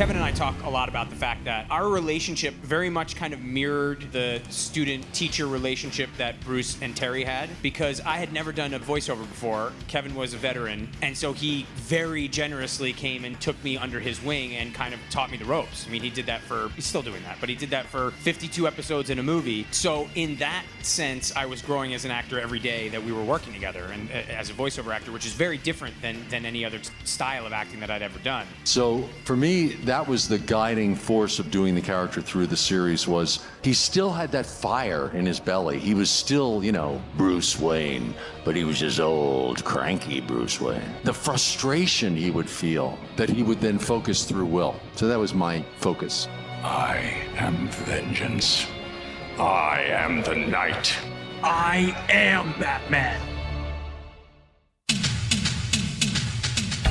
Kevin and I talk a lot about the fact that our relationship very much kind of mirrored the student-teacher relationship that Bruce and Terry had, because I had never done a voiceover before. Kevin was a veteran, and so he very generously came and took me under his wing and kind of taught me the ropes. I mean, he's still doing that, but he did that for 52 episodes in a movie. So in that sense, I was growing as an actor every day that we were working together, and as a voiceover actor, which is very different than any other style of acting that I'd ever done. So for me, that was the guiding force of doing the character through the series. Was he still had that fire in his belly. He was still, Bruce Wayne, but he was his old, cranky Bruce Wayne. The frustration he would feel that he would then focus through Will. So that was my focus. I am vengeance. I am the night. I am Batman.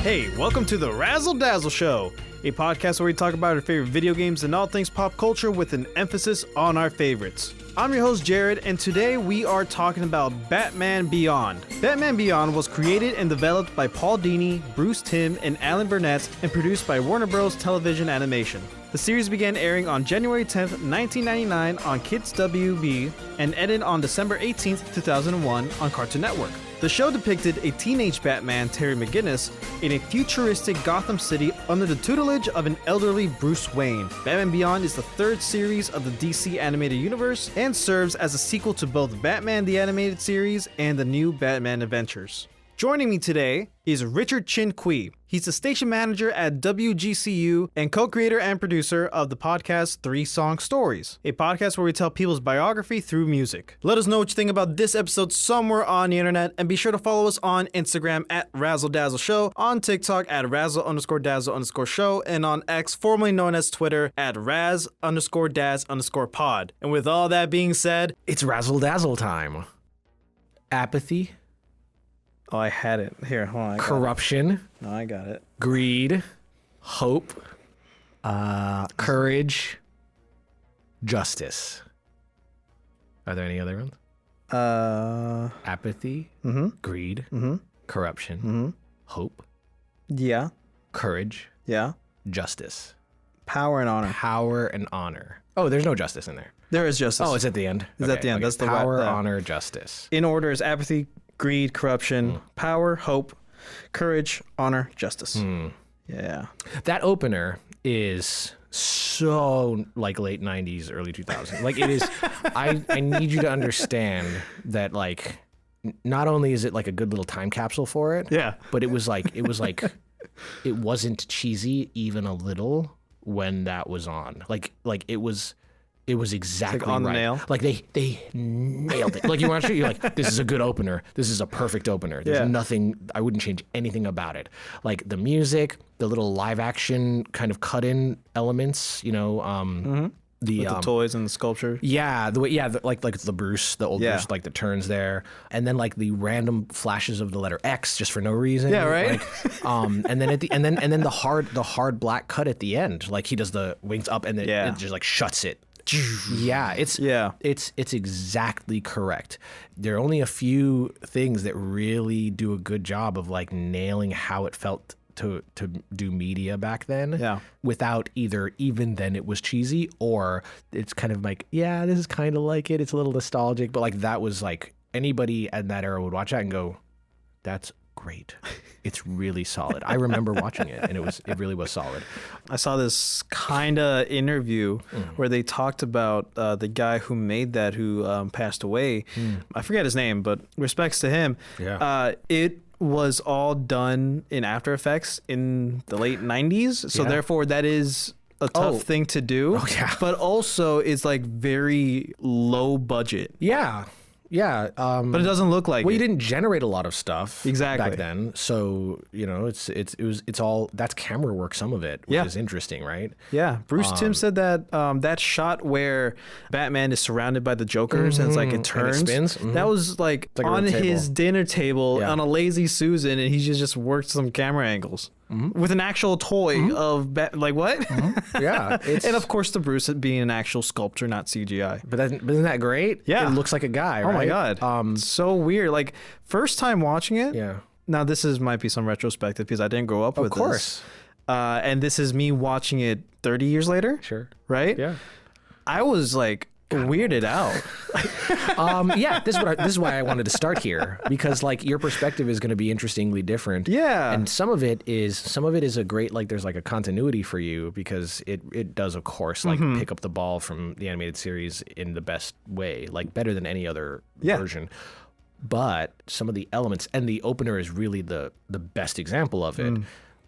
Hey, welcome to the Razzle Dazzle Show, a podcast where we talk about our favorite video games and all things pop culture with an emphasis on our favorites. I'm your host, Jared, and today we are talking about Batman Beyond. Batman Beyond was created and developed by Paul Dini, Bruce Timm, and Alan Burnett, and produced by Warner Bros. Television Animation. The series began airing on January 10th, 1999 on Kids WB and ended on December 18th, 2001 on Cartoon Network. The show depicted a teenage Batman, Terry McGinnis, in a futuristic Gotham City under the tutelage of an elderly Bruce Wayne. Batman Beyond is the third series of the DC animated universe and serves as a sequel to both Batman the Animated Series and the New Batman Adventures. Joining me today is Richard Chin Quee. He's the station manager at WGCU and co-creator and producer of the podcast 3 Song Stories, a podcast where we tell people's biography through music. Let us know what you think about this episode somewhere on the internet, and be sure to follow us on Instagram at Razzle Dazzle Show, on TikTok at Razzle_Dazzle_Show, and on X, formerly known as Twitter, at Raz_Daz_pod. And with all that being said, it's Razzle Dazzle time. Apathy. Oh, I had it. Here, hold on. Corruption. No, I got it. Greed. Hope. Courage. Justice. Are there any other ones? Apathy. Greed. Corruption. Hope. Yeah. Courage. Yeah. Justice. Power and honor. Power and honor. Oh, there's no justice in there. There is justice. Oh, it's at the end. It's at the end. That's the power, honor, justice. In order is apathy, greed, corruption, power, hope, courage, honor, justice. Yeah. That opener is so like late 90s, early 2000s. Like it is, I need you to understand that like, not only is it like a good little time capsule for it, but it it wasn't cheesy even a little when that was on. Like it was exactly like on right. The nail. Like they nailed it. Like you watch it, you're like, this is a good opener. This is a perfect opener. There's nothing, I wouldn't change anything about it. Like the music, the little live action kind of cut in elements, the toys and the sculpture. Yeah, the way, like the Bruce, the old Bruce, like the turns there, and then like the random flashes of the letter X just for no reason. Yeah, right. Like, and then at the and then the hard black cut at the end, like he does the wings up and then it just like shuts it. Yeah, it's exactly correct. There are only a few things that really do a good job of like nailing how it felt to do media back then. Yeah. Without even then it was cheesy, or it's kind of like, yeah, this is kind of like it. It's a little nostalgic, but like that was like anybody in that era would watch that and go, that's great. It's really solid. I remember watching it, and it really was solid. I saw this kind of interview where they talked about the guy who made that, who passed away. I forget his name, but respects to him. Yeah. It was all done in After Effects in the late 90s, so therefore that is a tough thing to do. Oh, yeah. But also it's like very low budget. Yeah. Yeah, but it doesn't look like you didn't generate a lot that stuff back then, so it's all that's camera work. Some of it, which is interesting, right? Yeah, Bruce Timm said that that shot where Batman is surrounded by the Jokers and it's like it turns, and it spins. That was like on his dinner table on a Lazy Susan, and he just worked some camera angles. With an actual toy of like what? Yeah, and of course the Bruce being an actual sculpture, not CGI. But isn't that great? Yeah, it looks like a guy. Oh right? my god, so weird. Like first time watching it. Yeah. Now this might be some retrospective because I didn't grow up with this. Of course. and this is me watching it 30 years later. Sure. Right? Yeah. I was like weirded out. Yeah, this is why I wanted to start here, because like your perspective is going to be interestingly different. Yeah. And some of it is a great, like there's like a continuity for you, because it does, of course, like pick up the ball from the animated series in the best way, like better than any other version. But some of the elements, and the opener is really the best example of it,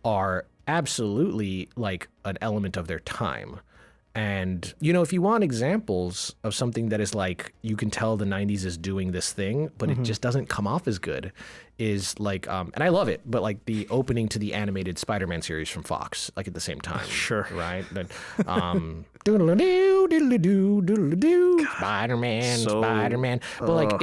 are absolutely like an element of their time. And, you know, if you want examples of something that is like, you can tell the 90s is doing this thing, but it just doesn't come off as good, is like, and I love it, but like the opening to the animated Spider-Man series from Fox, like at the same time. Sure. Right? But, doodle-a-doo, doodle-a-doo, doodle-a-doo, Spider-Man. But like,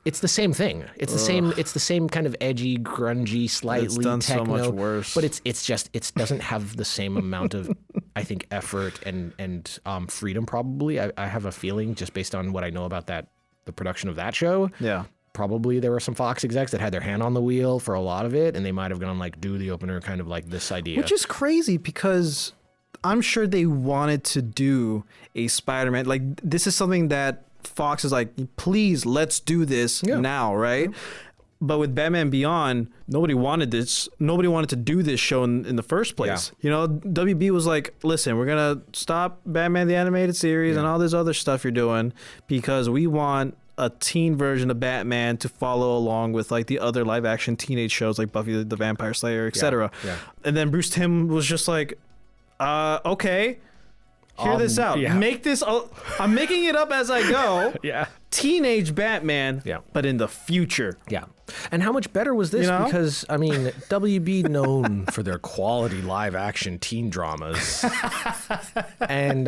it's the same thing. It's the same kind of edgy, grungy, slightly it's done techno, so much worse. But it doesn't have the same amount of, I think, effort and freedom. Probably, I have a feeling, just based on what I know about the production of that show. Yeah. Probably there were some Fox execs that had their hand on the wheel for a lot of it, and they might have gone like, do the opener kind of like this idea, Which is crazy, because I'm sure they wanted to do a Spider-Man. Like, this is something that Fox is like, please, let's do this now, right? Yeah. But with Batman Beyond, nobody wanted this. Nobody wanted to do this show in the first place. Yeah. You know, WB was like, listen, we're going to stop Batman the Animated Series and all this other stuff you're doing, because we want a teen version of Batman to follow along with like the other live action teenage shows like Buffy the Vampire Slayer, etc. Yeah. And then Bruce Timm was just like, okay. Hear this out. Yeah. Make this. I'm making it up as I go. Yeah. Teenage Batman. Yeah. But in the future. Yeah. And how much better was this? You know? Because I mean, WB known for their quality live action teen dramas, and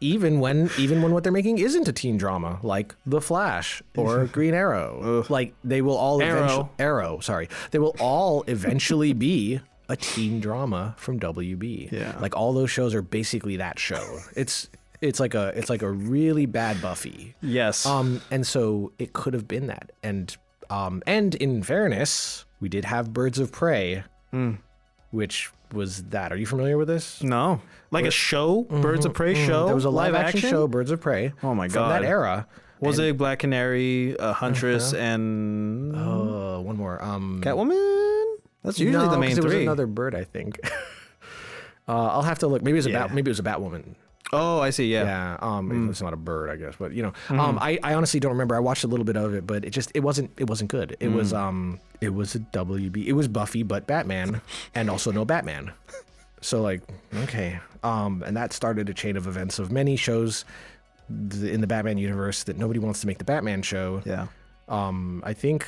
even when what they're making isn't a teen drama, like The Flash or Green Arrow, like they will all Arrow. Sorry, they will all eventually be a teen drama from WB. Yeah. Like all those shows are basically that show. It's like a really bad Buffy. Yes. And so it could have been that. And in fairness, we did have Birds of Prey, which was that. Are you familiar with this? No. Like a show? Birds of Prey show? There was a live action show, Birds of Prey. Oh my God. From that era. Was it Black Canary, Huntress, and one more. Catwoman? That's usually the main three. There was another bird, I think. I'll have to look. Maybe it was a Batwoman. Oh, I see. Yeah. Yeah. It's not a bird, I guess, but you know, I honestly don't remember. I watched a little bit of it, but it wasn't good. It was a WB. It was Buffy, but Batman, and also no Batman. So like, okay. And that started a chain of events of many shows in the Batman universe that nobody wants to make the Batman show. Yeah. I think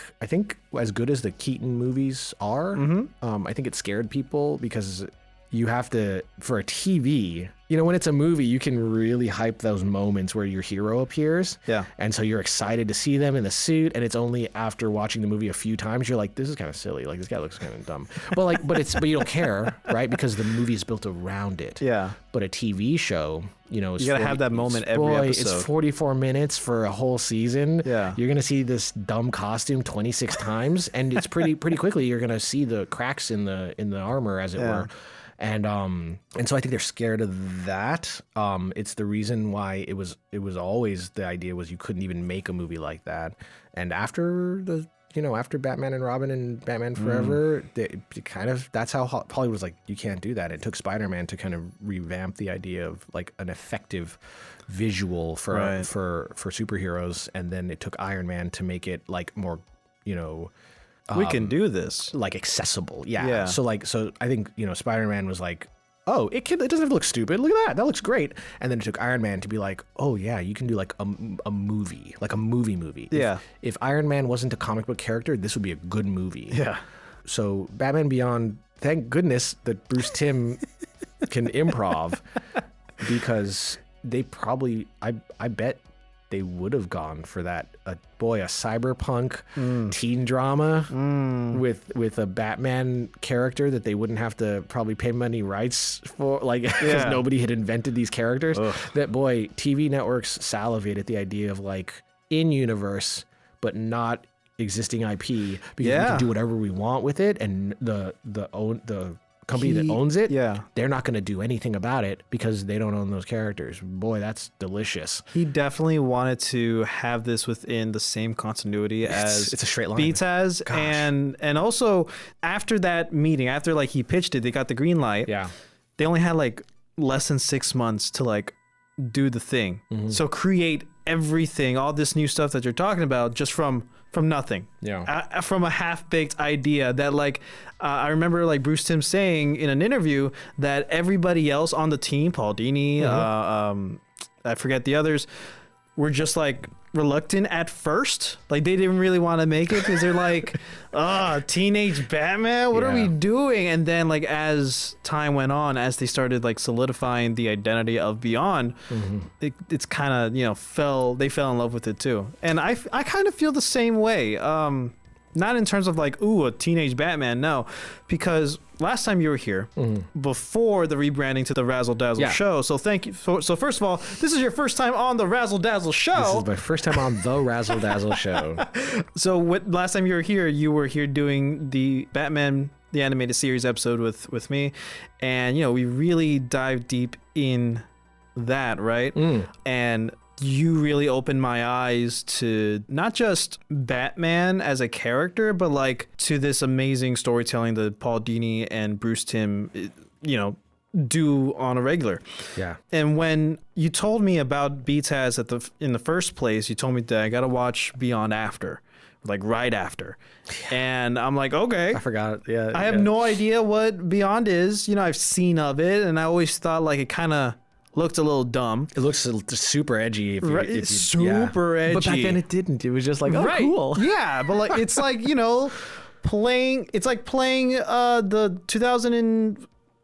as good as the Keaton movies are, I think it scared people because you have to, for a TV, you know, when it's a movie, you can really hype those moments where your hero appears. Yeah. And so you're excited to see them in the suit, and it's only after watching the movie a few times you're like, this is kind of silly. Like, this guy looks kind of dumb. But you don't care, right? Because the movie is built around it. Yeah. But a TV show, you know, you gotta have that moment every episode. It's 44 minutes for a whole season. Yeah. You're gonna see this dumb costume 26 times, and it's pretty quickly you're gonna see the cracks in the armor, as it were. And so I think they're scared of that. It's the reason why it was always, the idea was you couldn't even make a movie like that. And after after Batman and Robin and Batman Forever, that's how Hollywood was like, you can't do that. It took Spider-Man to kind of revamp the idea of like an effective visual for superheroes, and then it took Iron Man to make it like more, we can do this, like accessible. Yeah. So I think, Spider-Man was like, oh, it doesn't have to look stupid. Look at that. That looks great. And then it took Iron Man to be like, oh yeah, you can do like a movie, like a movie. Yeah. If Iron Man wasn't a comic book character, this would be a good movie. Yeah. So Batman Beyond, thank goodness that Bruce Timm can improv, because they probably, I bet they would have gone for that. A cyberpunk teen drama with a Batman character that they wouldn't have to probably pay money rights for, like, because nobody had invented these characters. Ugh. That TV networks salivate at the idea of like in universe, but not existing IP, because we can do whatever we want with it, and the company that owns it, yeah, they're not going to do anything about it because they don't own those characters. Boy, that's delicious. He definitely wanted to have this within the same continuity as it's a straight line. Beats has, and also after that meeting, after like he pitched it, they got the green light. Yeah, they only had like less than 6 months to like do the thing. So create everything, all this new stuff that you're talking about, just from nothing. Yeah, from a half-baked idea that like I remember like Bruce Timm saying in an interview that everybody else on the team, Paul Dini, I forget the others, were just like reluctant at first. Like they didn't really want to make it because they're like, teenage Batman, what are we doing? And then like as time went on, as they started like solidifying the identity of Beyond, it's kind of, you know, they fell in love with it too. And I kind of feel the same way. Not in terms of like, ooh, a teenage Batman, no. Because last time you were here, before the rebranding to the Razzle Dazzle Show, so thank you. So first of all, this is your first time on the Razzle Dazzle Show. This is my first time on the Razzle Dazzle Show. So last time you were here doing the Batman, the animated series episode with me. And, you know, we really dived deep in that, right? And you really opened my eyes to not just Batman as a character, but like to this amazing storytelling that Paul Dini and Bruce Timm, you know, do on a regular. Yeah. And when you told me about BTAS in the first place, you told me that I got to watch Beyond after, like right after. And I'm like, okay. I forgot. Yeah. I have no idea what Beyond is. You know, I've seen of it, and I always thought like it kind of looked a little dumb. It looks super edgy. Super edgy. But back then it didn't. It was just like, oh, cool. Yeah, but like it's like, you know, playing the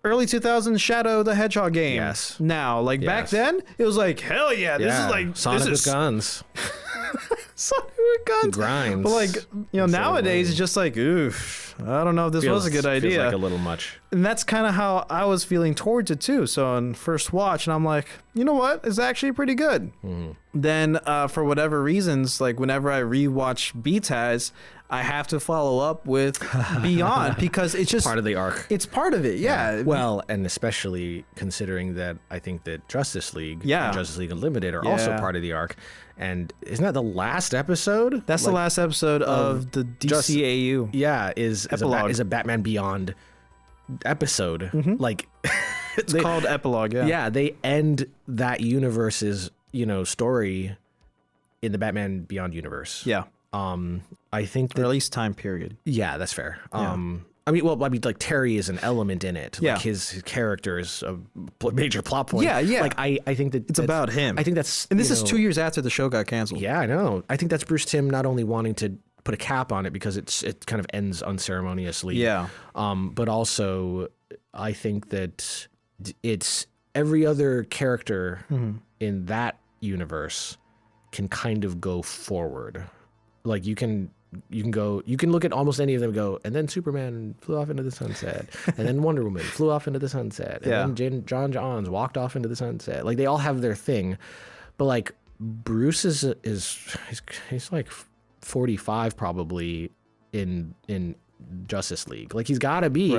early 2000s Shadow the Hedgehog game. Yes. Now, like back then, it was like, hell yeah, this is like Sonic with guns. Sonic with guns. Grinds. But like, you know, nowadays it's just like, oof, I don't know if this was a good idea. Feels like a little much. And that's kind of how I was feeling towards it too. So on first watch, and I'm like, you know what? It's actually pretty good. Then for whatever reasons, like whenever I rewatch BTAS, I have to follow up with Beyond because it's just part of the arc. It's part of it, yeah. Well, and especially considering that I think that Justice League and Justice League Unlimited are also part of the arc. And isn't that the last episode? That's the last episode of the DCAU. Is a Batman Beyond episode. Like it's called Epilogue. Yeah, they end that universe's, you know, story in the Batman Beyond universe. Yeah. I think that, or at least time period. Yeah, that's fair. I mean, like Terry is an element in it. Yeah. Like his character is a major plot point. Yeah, yeah. Like I think that it's about him. I think that's, and this is 2 years after the show got canceled. Yeah, I know. I think that's Bruce Timm not only wanting to put a cap on it because it kind of ends unceremoniously. Yeah. But also I think that it's every other character in that universe can kind of go forward. Like you can look at almost any of them and go, and then Superman flew off into the sunset, and then Wonder Woman flew off into the sunset, and then John Johns walked off into the sunset. Like they all have their thing, but like Bruce is he's like 45 probably in Justice League. Like he's got to be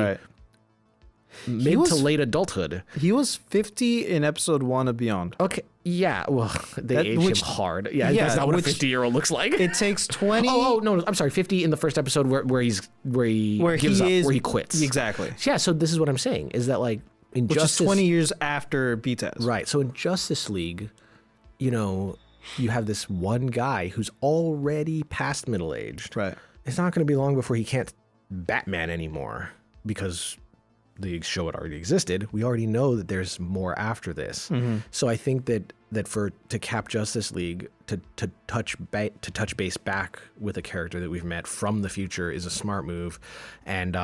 mid to late adulthood. He was 50 in episode 1 of Beyond. Okay. Yeah, well, they aged him hard. Yeah, that's not what a 50-year-old looks like. It takes 20. Oh no, I'm sorry. 50 in the first episode where he gives up, where he quits. Exactly. Yeah. So this is what I'm saying is that like in Which is 20 years after BTAS. Right. So in Justice League, you know, you have this one guy who's already past middle aged. Right. It's not going to be long before he can't Batman anymore because the show had already existed. We already know that there's more after this. So I think that to cap Justice League to touch base back with a character that we've met from the future is a smart move, and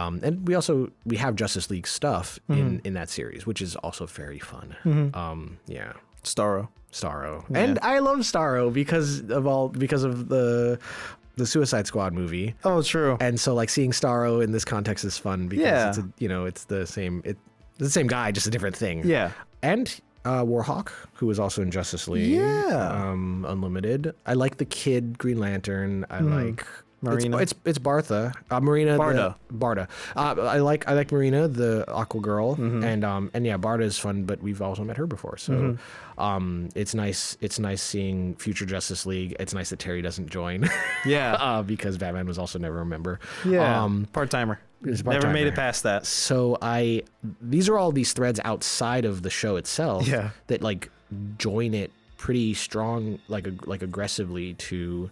we have Justice League stuff in that series, which is also very fun. Yeah, Starro, yeah. And I love Starro because of the Suicide Squad movie. Oh, true. And so like seeing Starro in this context is fun because it's the same guy, just a different thing. Yeah. And Warhawk, who was also in Justice League. Yeah. Unlimited. I like the kid Green Lantern. I like Marina. It's Bartha. Marina. Barda. Barda. I like Marina, the Aqua girl, and yeah, Barda is fun, but we've also met her before, so it's nice. It's nice seeing future Justice League. It's nice that Terry doesn't join. Yeah. Because Batman was also never a member. Yeah. Part-timer. Never made it past that. So these are all these threads outside of the show itself that like join it pretty strong, like aggressively to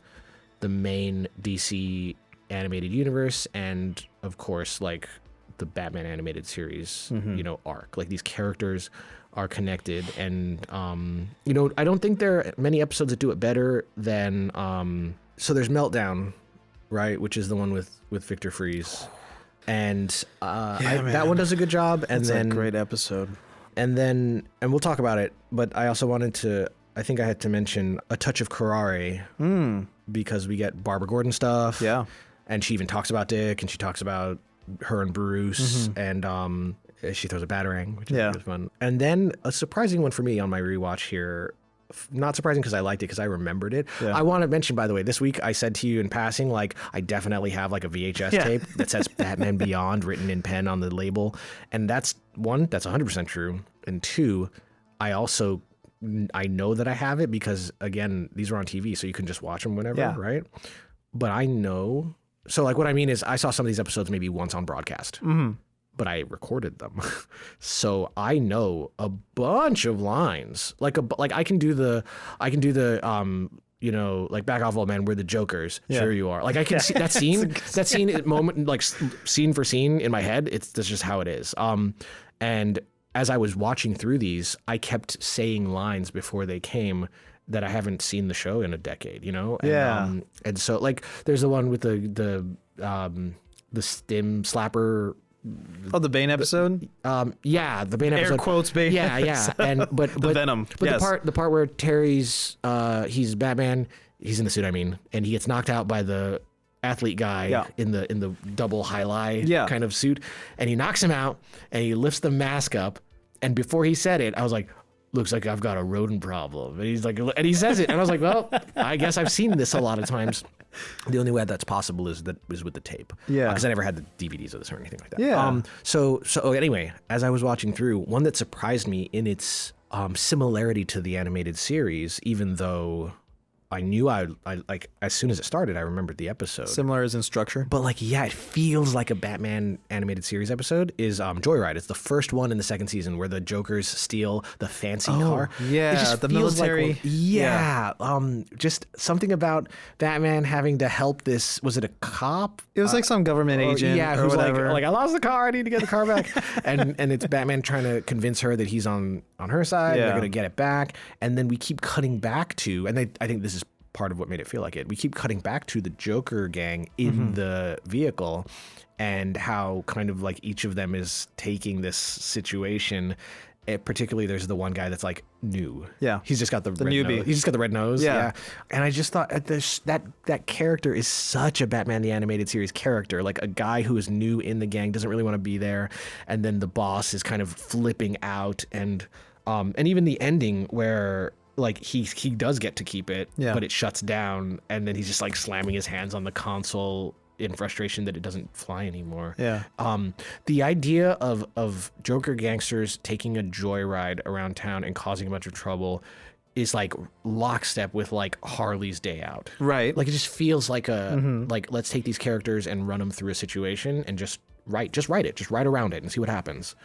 the main DC animated universe, and of course like the Batman animated series, arc. Like these characters are connected, and I don't think there are many episodes that do it better than so there's Meltdown, right, which is the one with Victor Freeze, and that one does a good job, and It's a great episode. And we'll talk about it, but I also I think I had to mention A Touch of Karare, because we get Barbara Gordon stuff. Yeah. And she even talks about Dick, and she talks about her and Bruce, and she throws a batarang, which is fun. And then a surprising one for me on my rewatch here, not surprising because I liked it, because I remembered it. Yeah. I want to mention, by the way, this week I said to you in passing, like, I definitely have like a VHS tape that says Batman Beyond written in pen on the label. And that's 100% true. And 2, I know that I have it because, again, these are on TV, so you can just watch them whenever, right? But I know... So, like, what I mean is I saw some of these episodes maybe once on broadcast, but I recorded them. So I know a bunch of lines. Like I can do the like Back Off Old Man, we're the Jokers. Yeah. Sure you are. Like I can see that scene moment, like scene for scene in my head. That's just how it is. And as I was watching through these, I kept saying lines before they came that I haven't seen the show in a decade, And, and so like there's the one with the stim slapper. Oh, the Bane episode? The Bane episode. Air quotes Bane. Yeah. And but the Venom. But the part where Terry's he's Batman, he's in the suit, and he gets knocked out by the athlete guy in the double highlight kind of suit, and he knocks him out, and he lifts the mask up, and before he said it, I was like, looks like I've got a rodent problem. And he's like, and he says it, and I was like, well, I guess I've seen this a lot of times. The only way that's possible is with the tape. Yeah. Because I never had the DVDs of this or anything like that. Yeah. So anyway, as I was watching through, one that surprised me in its similarity to the animated series, even though I knew I like as soon as it started, I remembered the episode. Similar as in structure. But like, yeah, it feels like a Batman animated series episode is Joyride. It's the first one in the second season where the Jokers steal the fancy car. Yeah, it just the feels military. Like just something about Batman having to help this. Was it a cop? It was like some government agent. Yeah, or who's whatever. like I lost the car. I need to get the car back. and it's Batman trying to convince her that he's on her side. Yeah. They're gonna get it back. And then we keep cutting back to, and I think this is part of what made it feel like it. We keep cutting back to the Joker gang in the vehicle, and how kind of like each of them is taking this situation. Particularly, there's the one guy that's like new. Yeah, he's just got the red newbie. Nose. He's just got the red nose. Yeah. And I just thought that character is such a Batman the Animated Series character, like a guy who is new in the gang, doesn't really want to be there, and then the boss is kind of flipping out, and even the ending where like he does get to keep it, but it shuts down, and then he's just like slamming his hands on the console in frustration that it doesn't fly anymore. Yeah. The idea of Joker gangsters taking a joyride around town and causing a bunch of trouble is like lockstep with like Harley's Day Out. Right. Like it just feels like like let's take these characters and run them through a situation and just write around it and see what happens.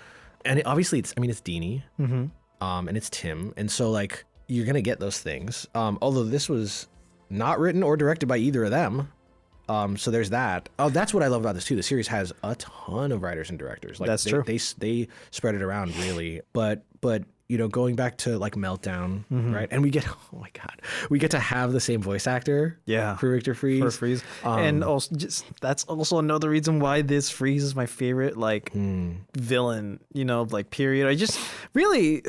And obviously it's Dini, and it's Tim, and so like you're gonna get those things. Although this was not written or directed by either of them. So there's that. Oh, that's what I love about this too. The series has a ton of writers and directors. Like, that's true. They spread it around really. But going back to like Meltdown, right? And we get to have the same voice actor. Yeah. For Victor Freeze. For Freeze. And also that's also another reason why this Freeze is my favorite like villain. Like period. I just really.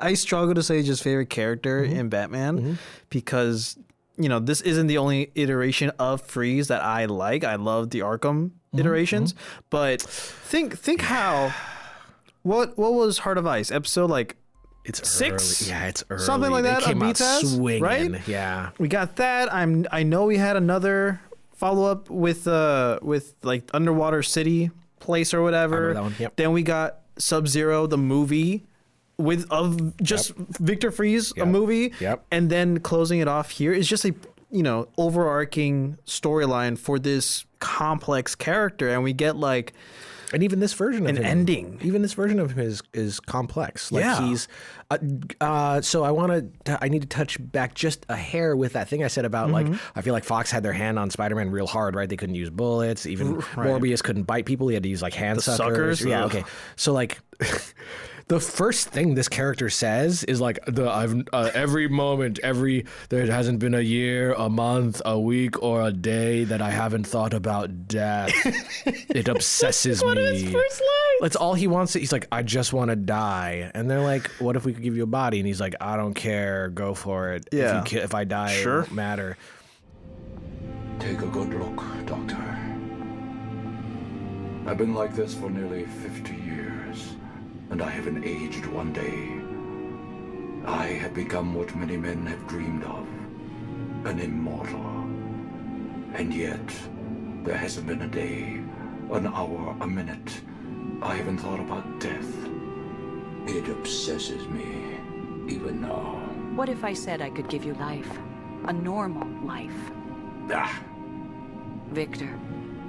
I struggle to say just favorite character in Batman because, this isn't the only iteration of Freeze that I like. I love the Arkham iterations, but think how, what was Heart of Ice episode like? It's 6? Early. Yeah, it's early. Something like that. They came out swinging. Right? Yeah. We got that. I know we had another follow up with like Underwater City place or whatever. I remember that one. Yep. Then we got Sub-Zero, the movie Victor Freeze, a movie. Yep. And then closing it off here is just a overarching storyline for this complex character, and we get like. And even this version of an ending. Even this version of him is complex. Like he's so I need to touch back just a hair with that thing I said about like I feel like Fox had their hand on Spider-Man real hard, right? They couldn't use bullets. Even Morbius couldn't bite people. He had to use like hand suckers. Yeah, okay. So like the first thing this character says is like every moment, there hasn't been a year, a month, a week, or a day that I haven't thought about death. It obsesses me. His first line. That's all he wants. He's like, I just want to die. And they're like, what if we could give you a body? And he's like, I don't care. Go for it. Yeah. If I die, it won't matter. Take a good look, Doctor. I've been like this for nearly 50 years, and I haven't aged one day. I have become what many men have dreamed of, an immortal. And yet, there hasn't been a day, an hour, a minute I haven't thought about death. It obsesses me, even now. What if I said I could give you life? A normal life? Ah! Victor,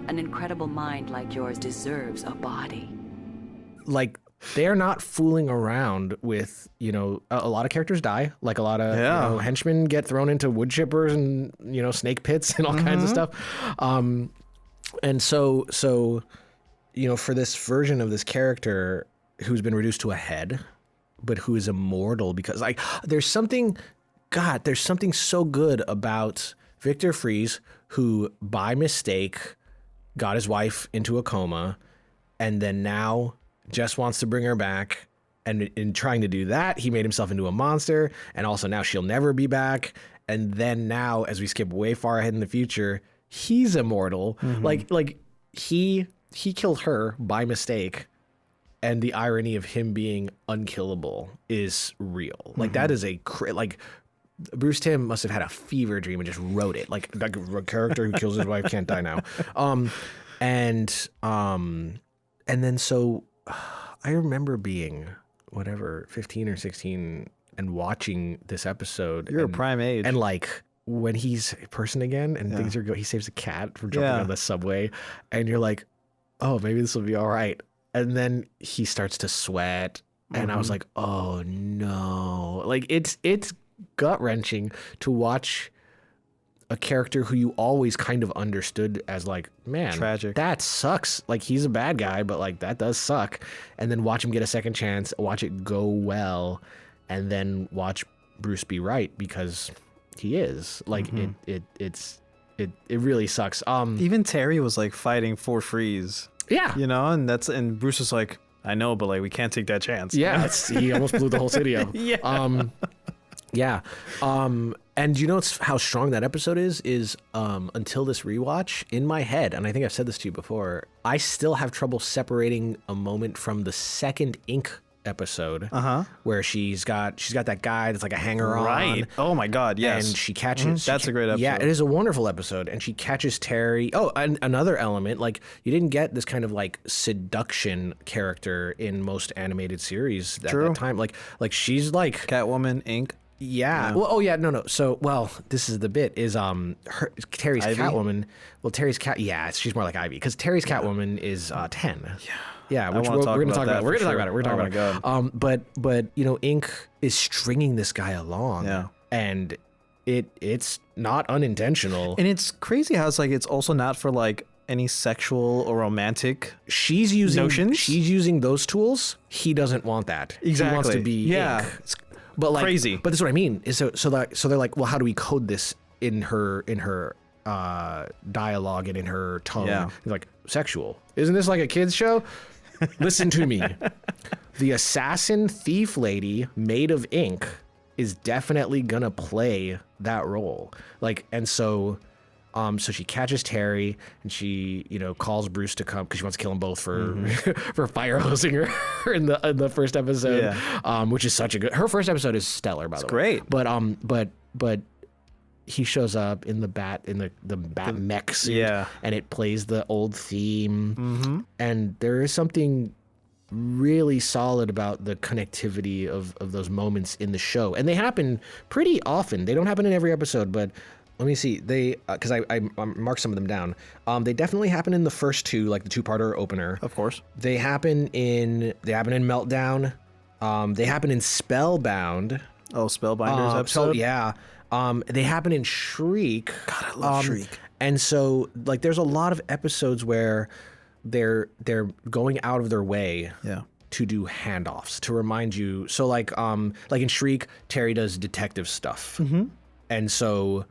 an incredible mind like yours deserves a body. Like, they're not fooling around with, a lot of characters die. Like a lot of henchmen get thrown into wood chippers and, snake pits and all kinds of stuff. And so, for this version of this character who's been reduced to a head, but who is immortal because like there's something so good about Victor Freeze, who by mistake got his wife into a coma and then now just wants to bring her back. And in trying to do that, he made himself into a monster. And also now she'll never be back. And then now, as we skip way far ahead in the future, he's immortal. Like he killed her by mistake. And the irony of him being unkillable is real. Like that is Bruce Timm must have had a fever dream and just wrote it. Like a character who kills his wife can't die now. And then so I remember being 15 or 16 and watching this episode. You're a prime age. And like when he's a person again and things are he saves a cat from jumping on the subway and you're like, oh, maybe this will be all right. And then he starts to sweat and I was like, oh no. Like it's gut-wrenching to watch a character who you always kind of understood as like, man, tragic. That sucks. Like he's a bad guy, but like that does suck. And then watch him get a second chance, watch it go well, and then watch Bruce be right because he is. Like it really sucks. Even Terry was like fighting for Freeze. Yeah. And Bruce was like, I know, but like we can't take that chance. Yeah, he almost blew the whole city up. Yeah. And you know how strong that episode is until this rewatch in my head, and I think I've said this to you before, I still have trouble separating a moment from the second Ink episode where she's got that guy that's like a hanger-on. Right. Oh my God, yes. And she catches... That's a great episode. Yeah, it is a wonderful episode. And she catches Terry. Oh, and another element, like you didn't get this kind of like seduction character in most animated series at that time. Like she's like... Catwoman, Ink. Yeah. Well, oh yeah, no. So, this is the bit is Terry's Ivy? Catwoman. Well, Terry's she's more like Ivy because Terry's Catwoman is 10. Yeah, which we're going to talk about. We're going to talk about it. But Ink is stringing this guy along. Yeah. And it's not unintentional. And it's crazy how it's like it's also not for like any sexual or romantic she's using notions. She's using those tools. He doesn't want that. Exactly. He wants to be Ink. But like, crazy. But that's what I mean. Is so they're like, well, how do we code this in her dialogue and in her tone? Yeah. Like sexual. Isn't this like a kids show? Listen to me. The assassin thief lady made of ink is definitely gonna play that role. Like, and so she catches Terry and she, calls Bruce to come because she wants to kill them both for for fire hosing her in the first episode, which is such a good. Her first episode is stellar, by the way. Great, but he shows up in the bat mech suit, and it plays the old theme, and there is something really solid about the connectivity of those moments in the show, and they happen pretty often. They don't happen in every episode, but let me see. They because I marked some of them down. They definitely happen in the first two, like the two-parter opener. Of course. They happen in Meltdown. They happen in Spellbound. Oh, Spellbinders episode. Yeah. They happen in Shriek. God, I love Shriek. And so, like, there's a lot of episodes where they're going out of their way to do handoffs to remind you. So, like in Shriek, Terry does detective stuff, and so,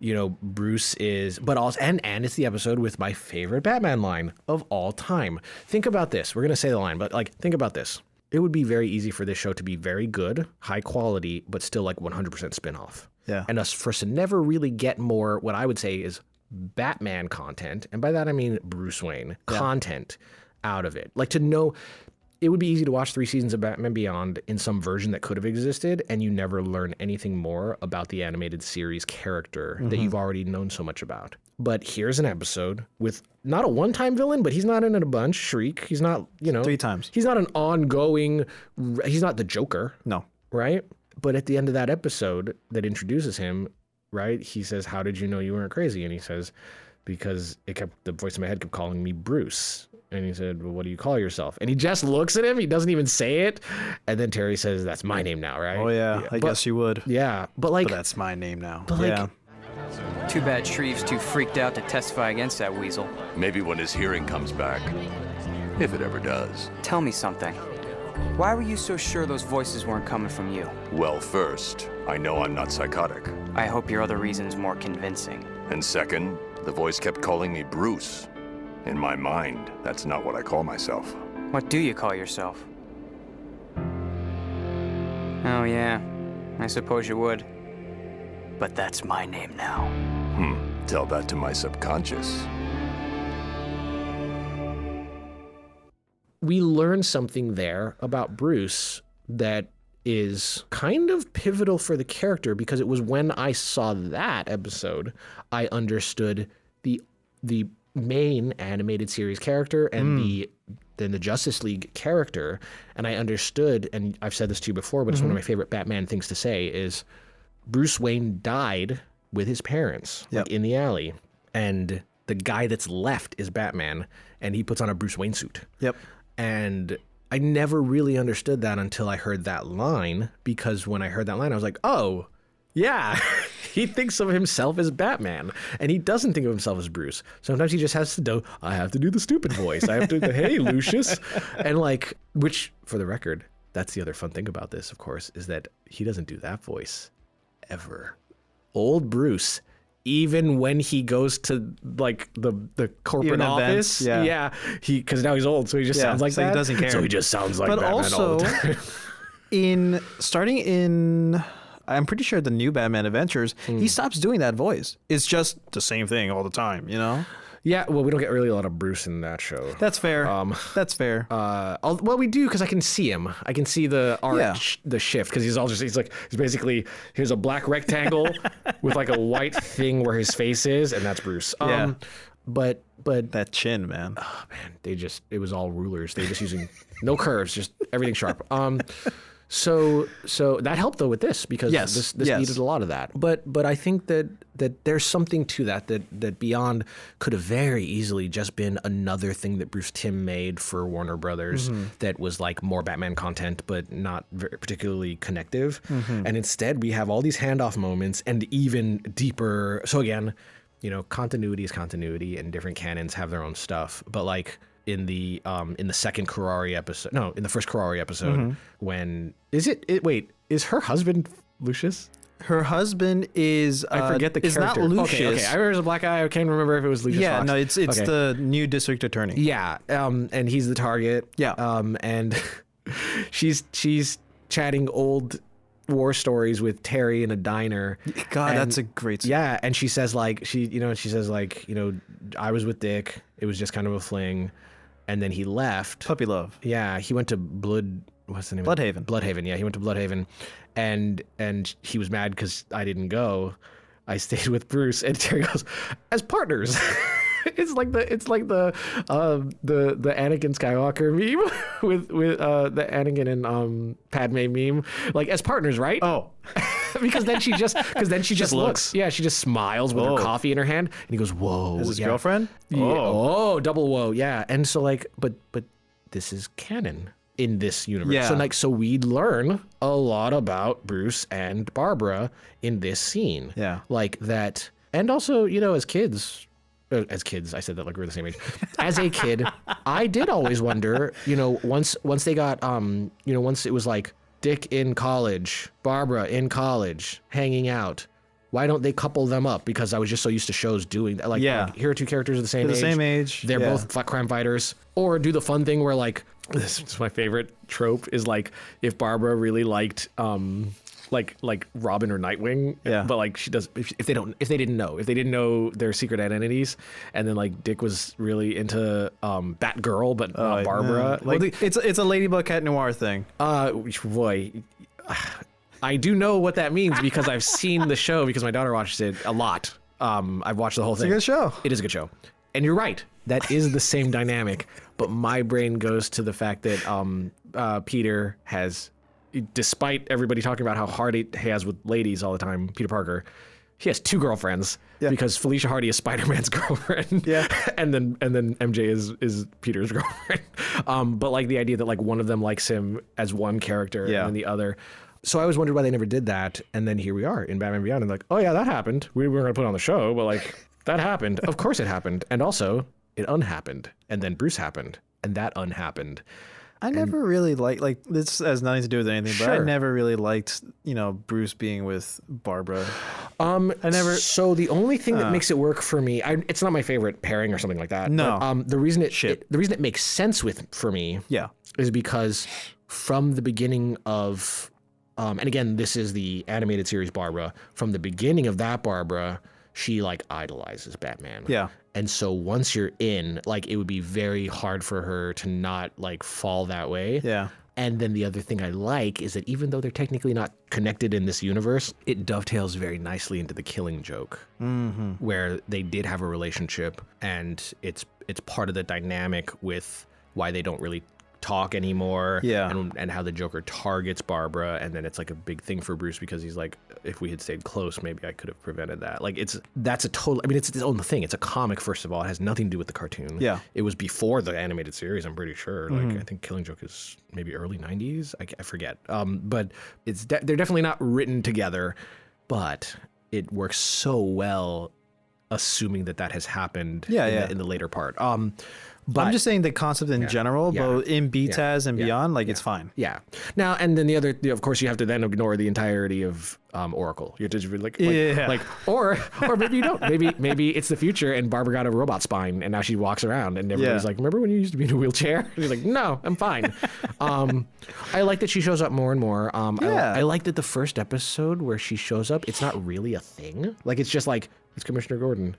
you know, Bruce is, but also, and it's the episode with my favorite Batman line of all time. Think about this. We're gonna say the line, but like, think about this. It would be very easy for this show to be very good, high quality, but still like 100% spin-off. Yeah. And for us to never really get more, what I would say is Batman content, and by that I mean Bruce Wayne content out of it. Like, to know, it would be easy to watch 3 seasons of Batman Beyond in some version that could have existed, and you never learn anything more about the animated series character that you've already known so much about. But here's an episode with not a one-time villain, but he's not in it a bunch. Shriek, he's not, 3 times. He's not an ongoing, he's not the Joker. No. Right? But at the end of that episode that introduces him, right, he says, "How did you know you weren't crazy?" And he says, "Because the voice in my head kept calling me Bruce." And he said, "Well, what do you call yourself?" And he just looks at him. He doesn't even say it. And then Terry says, "That's my name now, right?" Oh, yeah. I guess you would. Yeah. But like, but that's my name now. But like, too bad Shreve's too freaked out to testify against that weasel. Maybe when his hearing comes back. If it ever does. Tell me something. Why were you so sure those voices weren't coming from you? Well, first, I know I'm not psychotic. I hope your other reason's more convincing. And second, the voice kept calling me Bruce. In my mind, that's not what I call myself. What do you call yourself? Oh, yeah. I suppose you would. But that's my name now. Tell that to my subconscious. We learn something there about Bruce that is kind of pivotal for the character, because it was when I saw that episode I understood the main animated series character and the Justice League character, and I understood, and I've said this to you before, but it's one of my favorite Batman things to say, is Bruce Wayne died with his parents like, in the alley, and the guy that's left is Batman, and he puts on a Bruce Wayne suit. Yep. And I never really understood that until I heard that line, because when I heard that line, I was like, oh, yeah, he thinks of himself as Batman, and he doesn't think of himself as Bruce. Sometimes he just has to do, I have to do the stupid voice. I have to, hey, Lucius. And like, which, for the record, that's the other fun thing about this, of course, is that he doesn't do that voice ever. Old Bruce, even when he goes to like the corporate office, because now he's old, so he just sounds like so that. He doesn't care. So he just sounds like Batman also, all the time. starting in, I'm pretty sure the new Batman Adventures, he stops doing that voice. It's just the same thing all the time, you know? Yeah, well, we don't get really a lot of Bruce in that show. That's fair. That's fair. Well, we do, because I can see him. I can see the art, the shift, because he's basically, here's a black rectangle with like a white thing where his face is, and that's Bruce. But that chin, man. Oh man, it was all rulers. They were just using no curves, just everything sharp. So that helped though with this, because this needed a lot of that. But I think that there's something to that Beyond could have very easily just been another thing that Bruce Timm made for Warner Brothers that was like more Batman content, but not very particularly connective. And instead we have all these handoff moments and even deeper. So again, you know, continuity is continuity, and different canons have their own stuff. But like, in the second Ferrari episode, no, in the first Ferrari episode, when is her husband Lucius? Her husband is I forget the character. Is not Lucius. Okay. I remember there's a black guy. I can't remember if it was Lucius. Yeah, Fox. no, it's the new district attorney. Yeah, and he's the target. Yeah, and she's chatting old war stories with Terry in a diner. God, that's a great story. Yeah, and she says I was with Dick. It was just kind of a fling. And then he left. Puppy love. Yeah, he went to what's the name? Bloodhaven. Bloodhaven. Yeah, he went to Bloodhaven, and he was mad because I didn't go. I stayed with Bruce, and Terry goes, as partners. It's like the Anakin Skywalker meme with the Anakin and Padme meme, like as partners, right? Oh. because then she just looks. Yeah, she just smiles with her coffee in her hand, and he goes, "Whoa!" Is his girlfriend? Yeah. Oh, double whoa! Yeah, and so like, but this is canon in this universe. Yeah. So we learn a lot about Bruce and Barbara in this scene. Yeah, like that, and also as kids. As kids, I said that like we're the same age. As a kid, I did always wonder, once they got, once it was like Dick in college, Barbara in college, hanging out, why don't they couple them up? Because I was just so used to shows doing that. Like, here are two characters of the same age. They're both crime fighters. Or do the fun thing where like, this is my favorite trope, is like if Barbara really liked, like Robin or Nightwing, but like she does if they didn't know their secret identities, and then like Dick was really into Batgirl but not Barbara. Like it's a Ladybug Cat Noir thing. Boy, I do know what that means because I've seen the show because my daughter watches it a lot. I've watched the whole thing. It's a good show. It is a good show, and you're right. That is the same dynamic, but my brain goes to the fact that Peter has. Despite everybody talking about how hard he has with ladies all the time, Peter Parker, he has two girlfriends because Felicia Hardy is Spider-Man's girlfriend. Yeah. and then MJ is Peter's girlfriend. But like the idea that like one of them likes him as one character and then the other. So I always wondered why they never did that. And then here we are in Batman Beyond and like, oh yeah, that happened. We were going to put it on the show, but like that happened. Of course it happened. And also it unhappened. And then Bruce happened and that unhappened. I never really liked, like, this has nothing to do with anything, but I never really liked, Bruce being with Barbara. So the only thing that makes it work for me, it's not my favorite pairing or something like that. No. But, the reason it makes sense for me is because from the beginning of, and again, this is the animated series Barbara, from the beginning of that Barbara, she like idolizes Batman. Yeah. And so once you're in, like, it would be very hard for her to not like fall that way. Yeah. And then the other thing I like is that even though they're technically not connected in this universe, it dovetails very nicely into the Killing Joke, where they did have a relationship, and it's part of the dynamic with why they don't really talk anymore. Yeah. And how the Joker targets Barbara, and then it's like a big thing for Bruce because he's like, if we had stayed close, maybe I could have prevented that. Like it's its own thing. It's a comic, first of all. It has nothing to do with the cartoon. Yeah. It was before the animated series, I'm pretty sure. Like I think Killing Joke is maybe early 90s. I forget. But they're definitely not written together, but it works so well assuming that has happened in the later part. But I'm just saying the concept in general, but in BTAS and beyond, it's fine. Yeah. Now, and then the other, of course, you have to then ignore the entirety of Oracle. You have to just be or maybe you don't. Maybe it's the future and Barbara got a robot spine and now she walks around and everybody's like, remember when you used to be in a wheelchair? And she's like, no, I'm fine. I like that she shows up more and more. I like that the first episode where she shows up, it's not really a thing. Like, it's just like, it's Commissioner Gordon.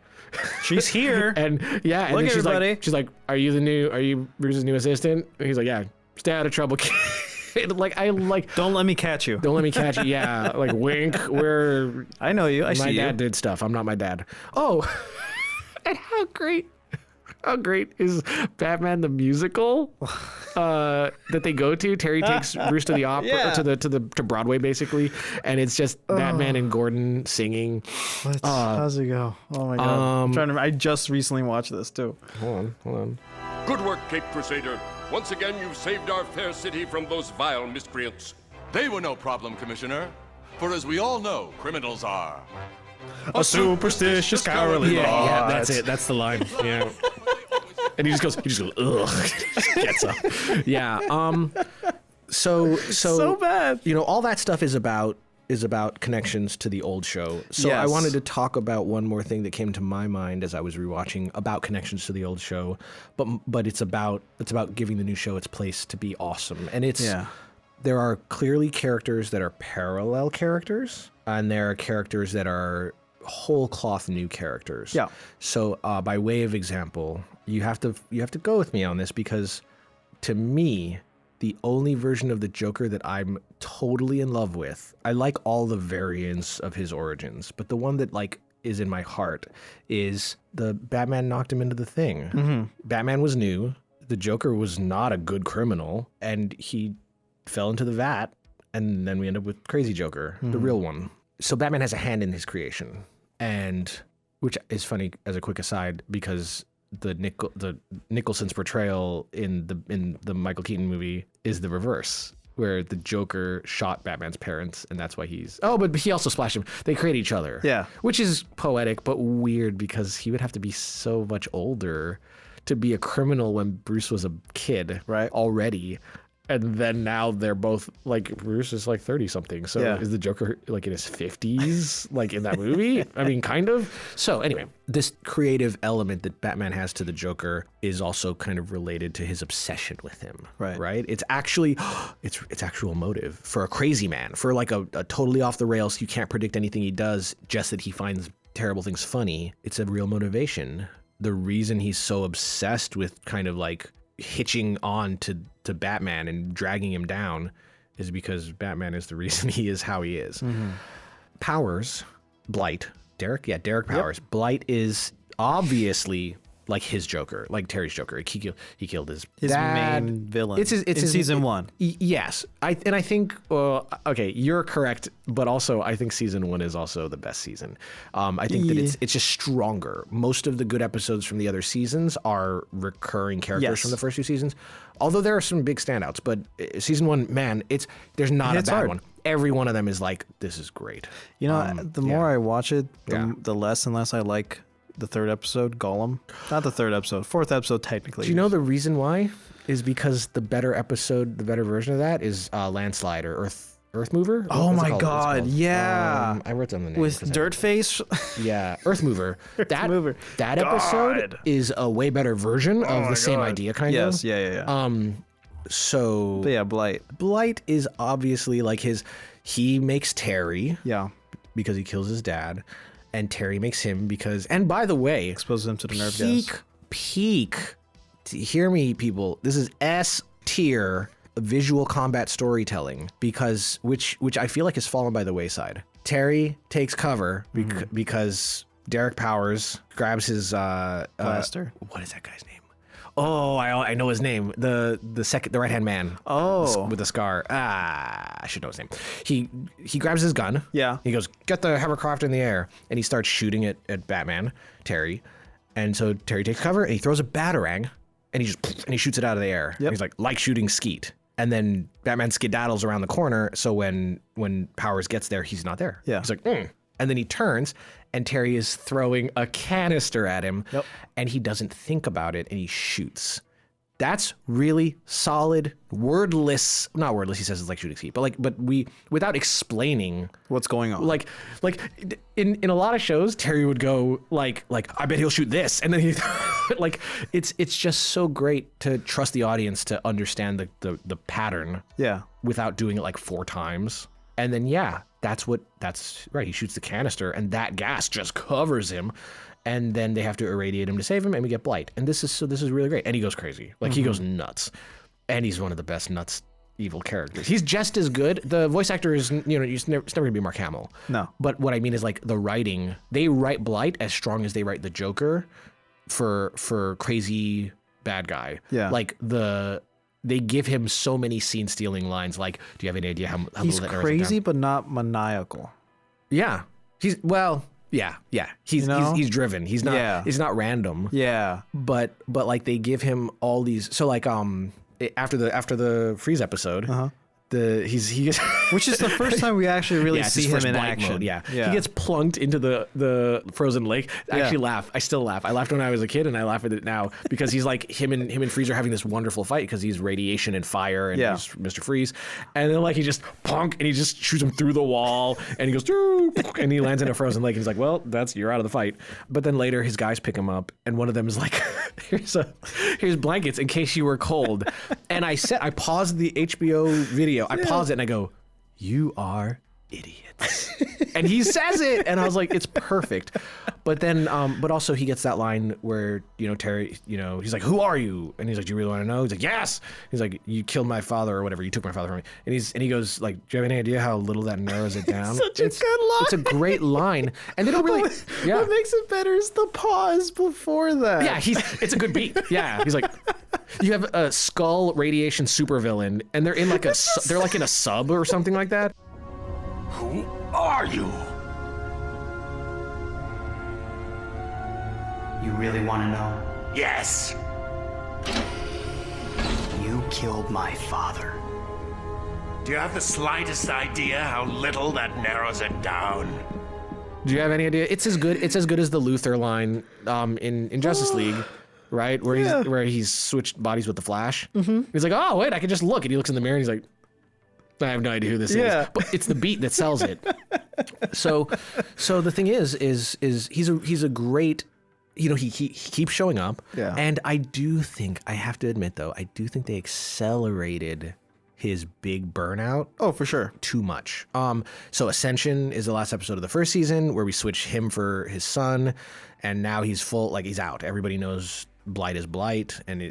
She's here. and look, then she's like, are you Bruce's new assistant? And he's like, yeah, stay out of trouble, kid. Don't let me catch you. Don't let me catch you. Yeah, like wink. I know you. I see you. My dad did stuff. I'm not my dad. Oh, and how great is Batman the musical that they go to? Terry takes Bruce to the opera, to Broadway basically, and it's just Batman and Gordon singing. How's it go? Oh my god! I'm trying to. I just recently watched this too. Hold on. Good work, Cape Crusader. Once again, you've saved our fair city from those vile miscreants. They were no problem, Commissioner. For as we all know, criminals are a superstitious, cowardly lot. Yeah, that's it. That's the line. Yeah. And he just goes, ugh. Just gets up. Yeah. So bad. All that stuff is about connections to the old show. So I wanted to talk about one more thing that came to my mind as I was rewatching about connections to the old show, but it's about giving the new show its place to be awesome. And there are clearly characters that are parallel characters, and there are characters that are whole cloth new characters. Yeah. So by way of example, you have to go with me on this because to me, The only version of the Joker that I'm totally in love with, I like all the variants of his origins, but the one that like is in my heart is the Batman knocked him into the thing. Mm-hmm. Batman was new. The Joker was not a good criminal, and he fell into the vat, and then we end up with Crazy Joker, the real one. So Batman has a hand in his creation, and which is funny as a quick aside because the Nicholson's portrayal in the Michael Keaton movie is the reverse, where the Joker shot Batman's parents, and that's why he's... Oh, but he also splashed him. They create each other. Yeah. Which is poetic, but weird because he would have to be so much older to be a criminal when Bruce was a kid already. And then now they're both, like, Bruce is like 30-something. So is the Joker, like, in his 50s, like, in that movie? I mean, kind of. So anyway, this creative element that Batman has to the Joker is also kind of related to his obsession with him. Right? It's actually, it's actual motive for a crazy man, for, like, a totally off the rails, you can't predict anything he does, just that he finds terrible things funny. It's a real motivation. The reason he's so obsessed with kind of, like, hitching on to Batman and dragging him down is because Batman is the reason he is how he is. Powers, Blight, Derek Powers. Yep. Blight is obviously like his Joker, like Terry's Joker. He killed his dad. Main villain. It's his season 1. Yes, I think. Okay, you're correct, but also I think season 1 is also the best season. I think that it's just stronger. Most of the good episodes from the other seasons are recurring characters from the first 2 seasons. Although there are some big standouts, but season 1, man, there's not a bad one. Every one of them is like, this is great. You know, the more I watch it, the less and less I like the 3rd episode, Gollum. Not the 3rd episode, 4th episode technically. Do you know the reason why? Is because the better episode, the better version of that is Landslide or Earth Mover. Oh my God, yeah. I wrote down the name. With Dirtface? Yeah, Earth Mover. That episode is a way better version of the same idea, kind of. Yes, So... But yeah, Blight. Blight is obviously like he makes Terry. Yeah. Because he kills his dad. And Terry makes him because, and by the way, exposes him to the nerve gas. Hear me, people. This is S tier visual combat storytelling because which I feel like has fallen by the wayside. Terry takes cover because Derek Powers grabs his blaster. What is that guy's name? Oh, I know his name. The right hand man. Oh, with the scar. I should know his name. He grabs his gun. Yeah. He goes, get the hovercraft in the air, and he starts shooting it at Batman, Terry, and so Terry takes cover and he throws a batarang, and he shoots it out of the air. Yep. He's like shooting skeet, and then Batman skedaddles around the corner. So when Powers gets there, he's not there. Yeah. He's like, and then he turns. And Terry is throwing a canister at him, and he doesn't think about it, and he shoots. That's really solid, wordless. Not wordless. He says it's like shooting skeet, but without explaining what's going on. Like in a lot of shows, Terry would go like I bet he'll shoot this, and then he like it's just so great to trust the audience to understand the pattern. Yeah. Without doing it like 4 times, and then that's right. He shoots the canister, and that gas just covers him, and then they have to irradiate him to save him, and we get Blight. And this is really great. And he goes crazy, like he goes nuts, and he's one of the best nuts evil characters. He's just as good. The voice actor is it's never gonna be Mark Hamill. No, but what I mean is like the writing. They write Blight as strong as they write the Joker for crazy bad guy. Yeah, like they give him so many scene-stealing lines. Like, do you have any idea how he's crazy, but not maniacal? Yeah, he's He's driven. He's not. Yeah. He's not random. Yeah, but like they give him all these. So like after the Freeze episode, he gets which is the first time we actually really see him in action. Mode, yeah, he gets plunked into the frozen lake. I actually laugh. I still laugh. I laughed when I was a kid, and I laugh at it now because he's like him and Freeze are having this wonderful fight because he's radiation and fire and he's Mr. Freeze, and then like he just and he just shoots him through the wall, and he goes and he lands in a frozen lake. And he's like, well, you're out of the fight. But then later his guys pick him up, and one of them is like, here's blankets in case you were cold. And I paused the HBO video. I pause it and I go, you are idiots. And he says it, and I was like, it's perfect. But then, but also he gets that line where, Terry, he's like, who are you? And he's like, do you really want to know? He's like, yes. He's like, you killed my father or whatever. You took my father from me. And he goes like, do you have any idea how little that narrows it down? Such a good line. It's a great line. And they don't really, What makes it better is the pause before that. Yeah, it's a good beat. Yeah, he's like, you have a skull radiation supervillain, and they're in like they're like in a sub or something like that. Who are you? You really want to know? Yes. You killed my father. Do you have the slightest idea how little that narrows it down? Do you have any idea? It's as good as the Luthor line in Justice League, right? Where he's switched bodies with the Flash. Mm-hmm. He's like, oh wait, I can just look, and he looks in the mirror and he's like, I have no idea who this is. But it's the beat that sells it. So the thing is he's a great, he keeps showing up. Yeah. And I have to admit though, I do think they accelerated his big burnout. Oh, for sure. Too much. So Ascension is the last episode of the first season where we switch him for his son, and now he's he's out. Everybody knows Blight is Blight, and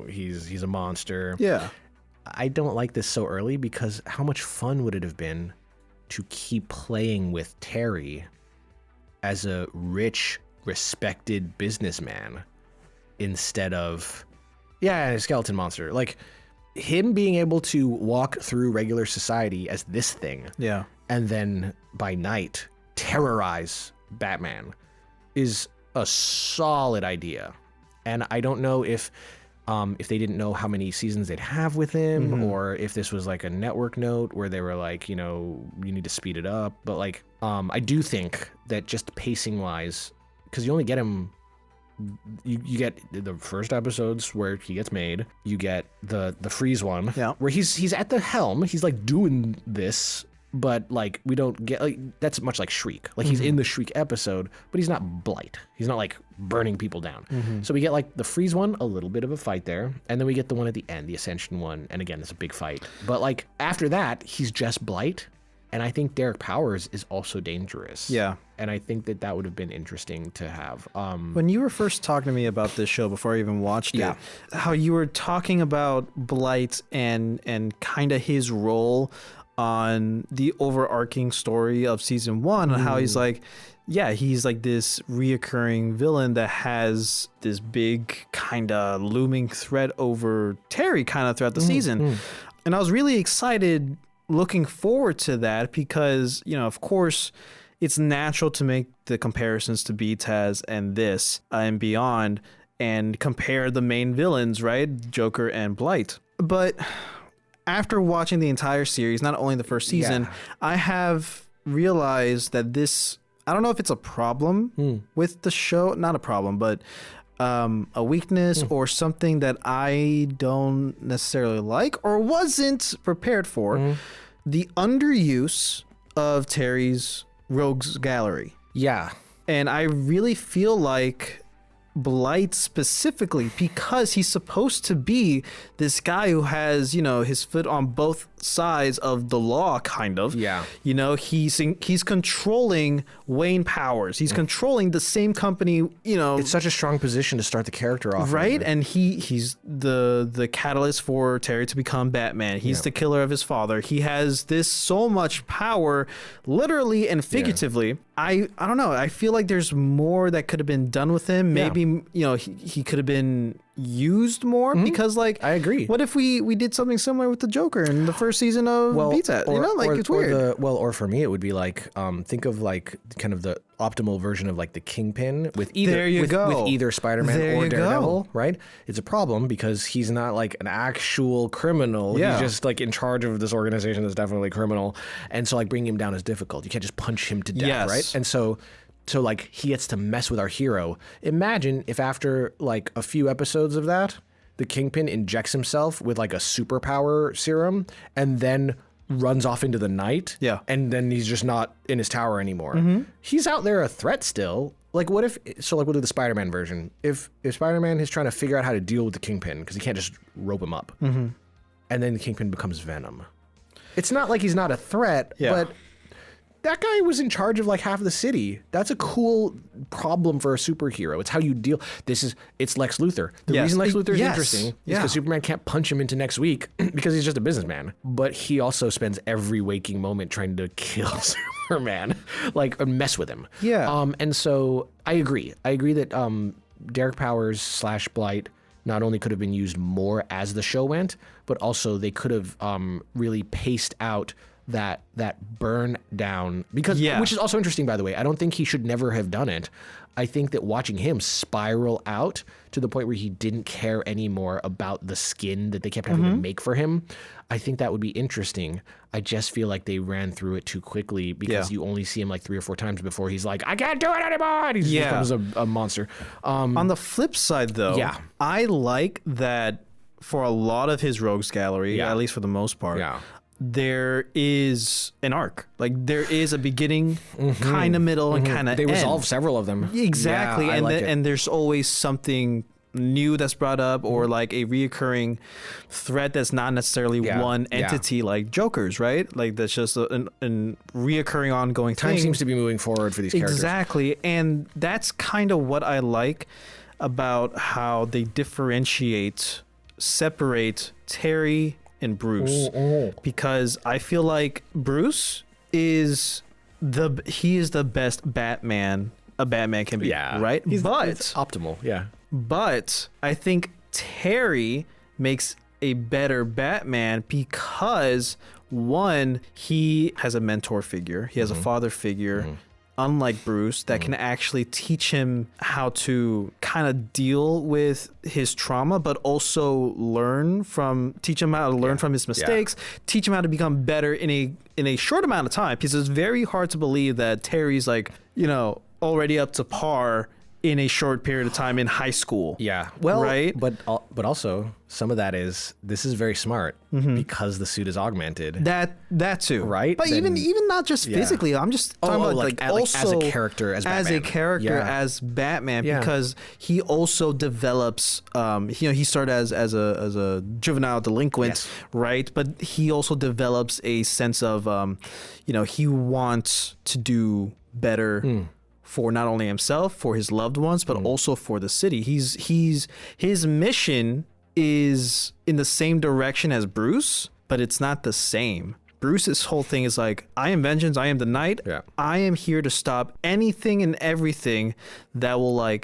he's a monster. Yeah. I don't like this so early because how much fun would it have been to keep playing with Terry as a rich, respected businessman instead of, a skeleton monster. Like, him being able to walk through regular society as this thing, and then by night terrorize Batman is a solid idea. And I don't know if they didn't know how many seasons they'd have with him, or if this was like a network note where they were like, you need to speed it up. But like, I do think that just pacing wise, because you only get him. You get the first episodes where he gets made. You get the freeze one, where he's at the helm. He's like doing this, but like we don't get like that's much like Shriek. Like he's in the Shriek episode, but he's not Blight. He's not like burning people down. So we get like the freeze one, a little bit of a fight there, and then we get the one at the end, the Ascension one, and again it's a big fight. But like after that, he's just Blight. And I think Derek Powers is also dangerous. Yeah. And I think that would have been interesting to have. When you were first talking to me about this show before I even watched it, how you were talking about Blight and kind of his role on the overarching story of season one, and how he's like, he's like this reoccurring villain that has this big kind of looming threat over Terry kind of throughout the season. And I was really excited looking forward to that because, of course, it's natural to make the comparisons to Taz and this and beyond and compare the main villains, right? Joker and Blight. But after watching the entire series, not only the first season, I have realized that this, I don't know if it's a problem with the show, not a problem, but a weakness or something that I don't necessarily like or wasn't prepared for. The underuse of Terry's rogues gallery. Yeah. And I really feel like Blight specifically, because he's supposed to be this guy who has, his foot on both sides of the law, kind of. Yeah. He's controlling Wayne Powers. He's controlling the same company, It's such a strong position to start the character off. Right? And he's the catalyst for Terry to become Batman. He's the killer of his father. He has this so much power, literally and figuratively. I don't know. I feel like there's more that could have been done with him. Maybe, he could have been used more because like I agree. What if we did something similar with the Joker in the first season of Beats-At? It's weird. Or for me it would be like think of like kind of the optimal version of like the Kingpin with either with either Spider-Man or Daredevil, right? It's a problem because he's not like an actual criminal. He's just like in charge of this organization that's definitely criminal, and so like bringing him down is difficult. You can't just punch him to death, right? And so like he gets to mess with our hero. Imagine if after like a few episodes of that, the Kingpin injects himself with like a superpower serum and then runs off into the night. Yeah. And then he's just not in his tower anymore. He's out there a threat still. Like what if, so like we'll do the Spider-Man version. If Spider-Man is trying to figure out how to deal with the Kingpin because he can't just rope him up. And then the Kingpin becomes Venom. It's not like he's not a threat, but that guy was in charge of like half of the city. That's a cool problem for a superhero. It's how you deal. It's Lex Luthor. The reason Lex Luthor is interesting is because Superman can't punch him into next week because he's just a businessman. But he also spends every waking moment trying to kill Superman, like mess with him. Yeah. And so I agree. I agree that Derek Powers / Blight not only could have been used more as the show went, but also they could have really paced out that burn down, because which is also interesting, by the way. I don't think he should never have done it. I think that watching him spiral out to the point where he didn't care anymore about the skin that they kept having to make for him, I think that would be interesting. I just feel like they ran through it too quickly because you only see him like 3 or 4 times before he's like, I can't do it anymore. And he becomes a monster. On the flip side, though, I like that for a lot of his rogues gallery, at least for the most part, there is an arc. Like there is a beginning, kind of middle, and kind of They resolve several of them. Exactly. Yeah, and there's always something new that's brought up, or like a reoccurring threat that's not necessarily one entity, like Joker's, right? Like that's just a reoccurring ongoing Time thing. seems to be moving forward for these characters. Exactly. And that's kind of what I like about how they separate Terry and Bruce, because I feel like Bruce is the best Batman a Batman can be, right? He's but optimal, But I think Terry makes a better Batman because, one, he has a mentor figure, he has a father figure, unlike Bruce, that can actually teach him how to kind of deal with his trauma, but also teach him how to learn from his mistakes, teach him how to become better in a short amount of time, because it's very hard to believe that Terry's like, already up to par in a short period of time in high school. Yeah. Well, right. But also some of that is, this is very smart because the suit is augmented. That too. Right. But then, even not just physically, I'm just talking about like also as a character, as Batman. As Batman, because he also develops, he started as a juvenile delinquent, right? But he also develops a sense of, he wants to do better for not only himself, for his loved ones, but also for the city. His mission is in the same direction as Bruce, but it's not the same. Bruce's whole thing is like, I am vengeance, I am the knight. Yeah. I am here to stop anything and everything that will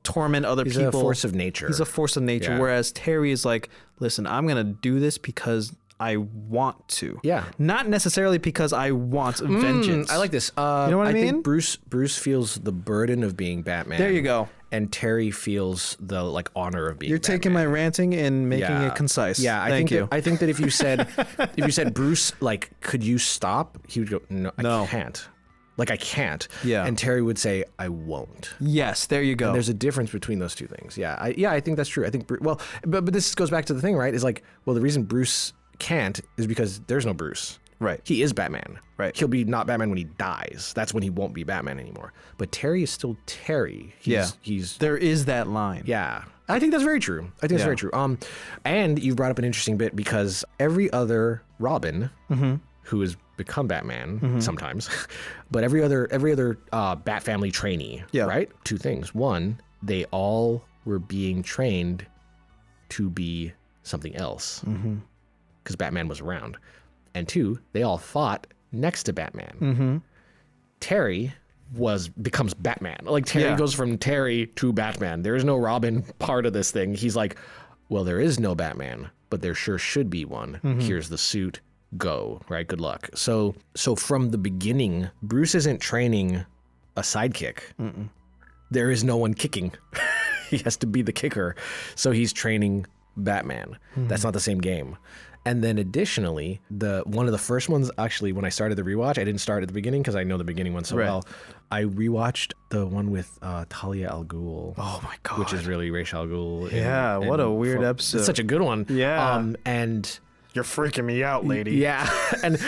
torment other people. He's a force of nature. He's a force of nature. Whereas Terry is like, listen, I'm going to do this because I want to. Yeah. Not necessarily because I want vengeance. I like this. You know what I mean? think Bruce feels the burden of being Batman. There you go. And Terry feels the honor of being You're Batman. taking my ranting and making it concise. Yeah, I think that if you said Bruce, could you stop? He would go, no, I can't. I can't. Yeah. And Terry would say, I won't. Yes, there you go. And there's a difference between those two things. Yeah. I think that's true. I think but this goes back to the thing, right? Is the reason Bruce can't is because there's no Bruce. Right. He is Batman. Right. He'll be not Batman when he dies. That's when he won't be Batman anymore. But Terry is still Terry. He's there is that line. Yeah. I think that's very true. That's very true. And you brought up an interesting bit, because every other Robin who has become Batman sometimes, but every other Bat family trainee, right? 2 things. 1, they all were being trained to be something else. Because Batman was around. And 2, they all fought next to Batman. Terry becomes Batman. Terry goes from Terry to Batman. There is no Robin part of this thing. He's like, well, there is no Batman, but there sure should be one. Here's the suit. Go, right? Good luck. So from the beginning, Bruce isn't training a sidekick. There is no one kicking. He has to be the kicker. So he's training Batman. That's not the same game. And then additionally, one of the first ones, actually, when I started the rewatch, I didn't start at the beginning because I know the beginning one so well. I rewatched the one with Talia al Ghul. Oh my God. Which is really Ra's al Ghul. Yeah, what a weird episode. It's such a good one. Yeah. And you're freaking me out, lady. Yeah. And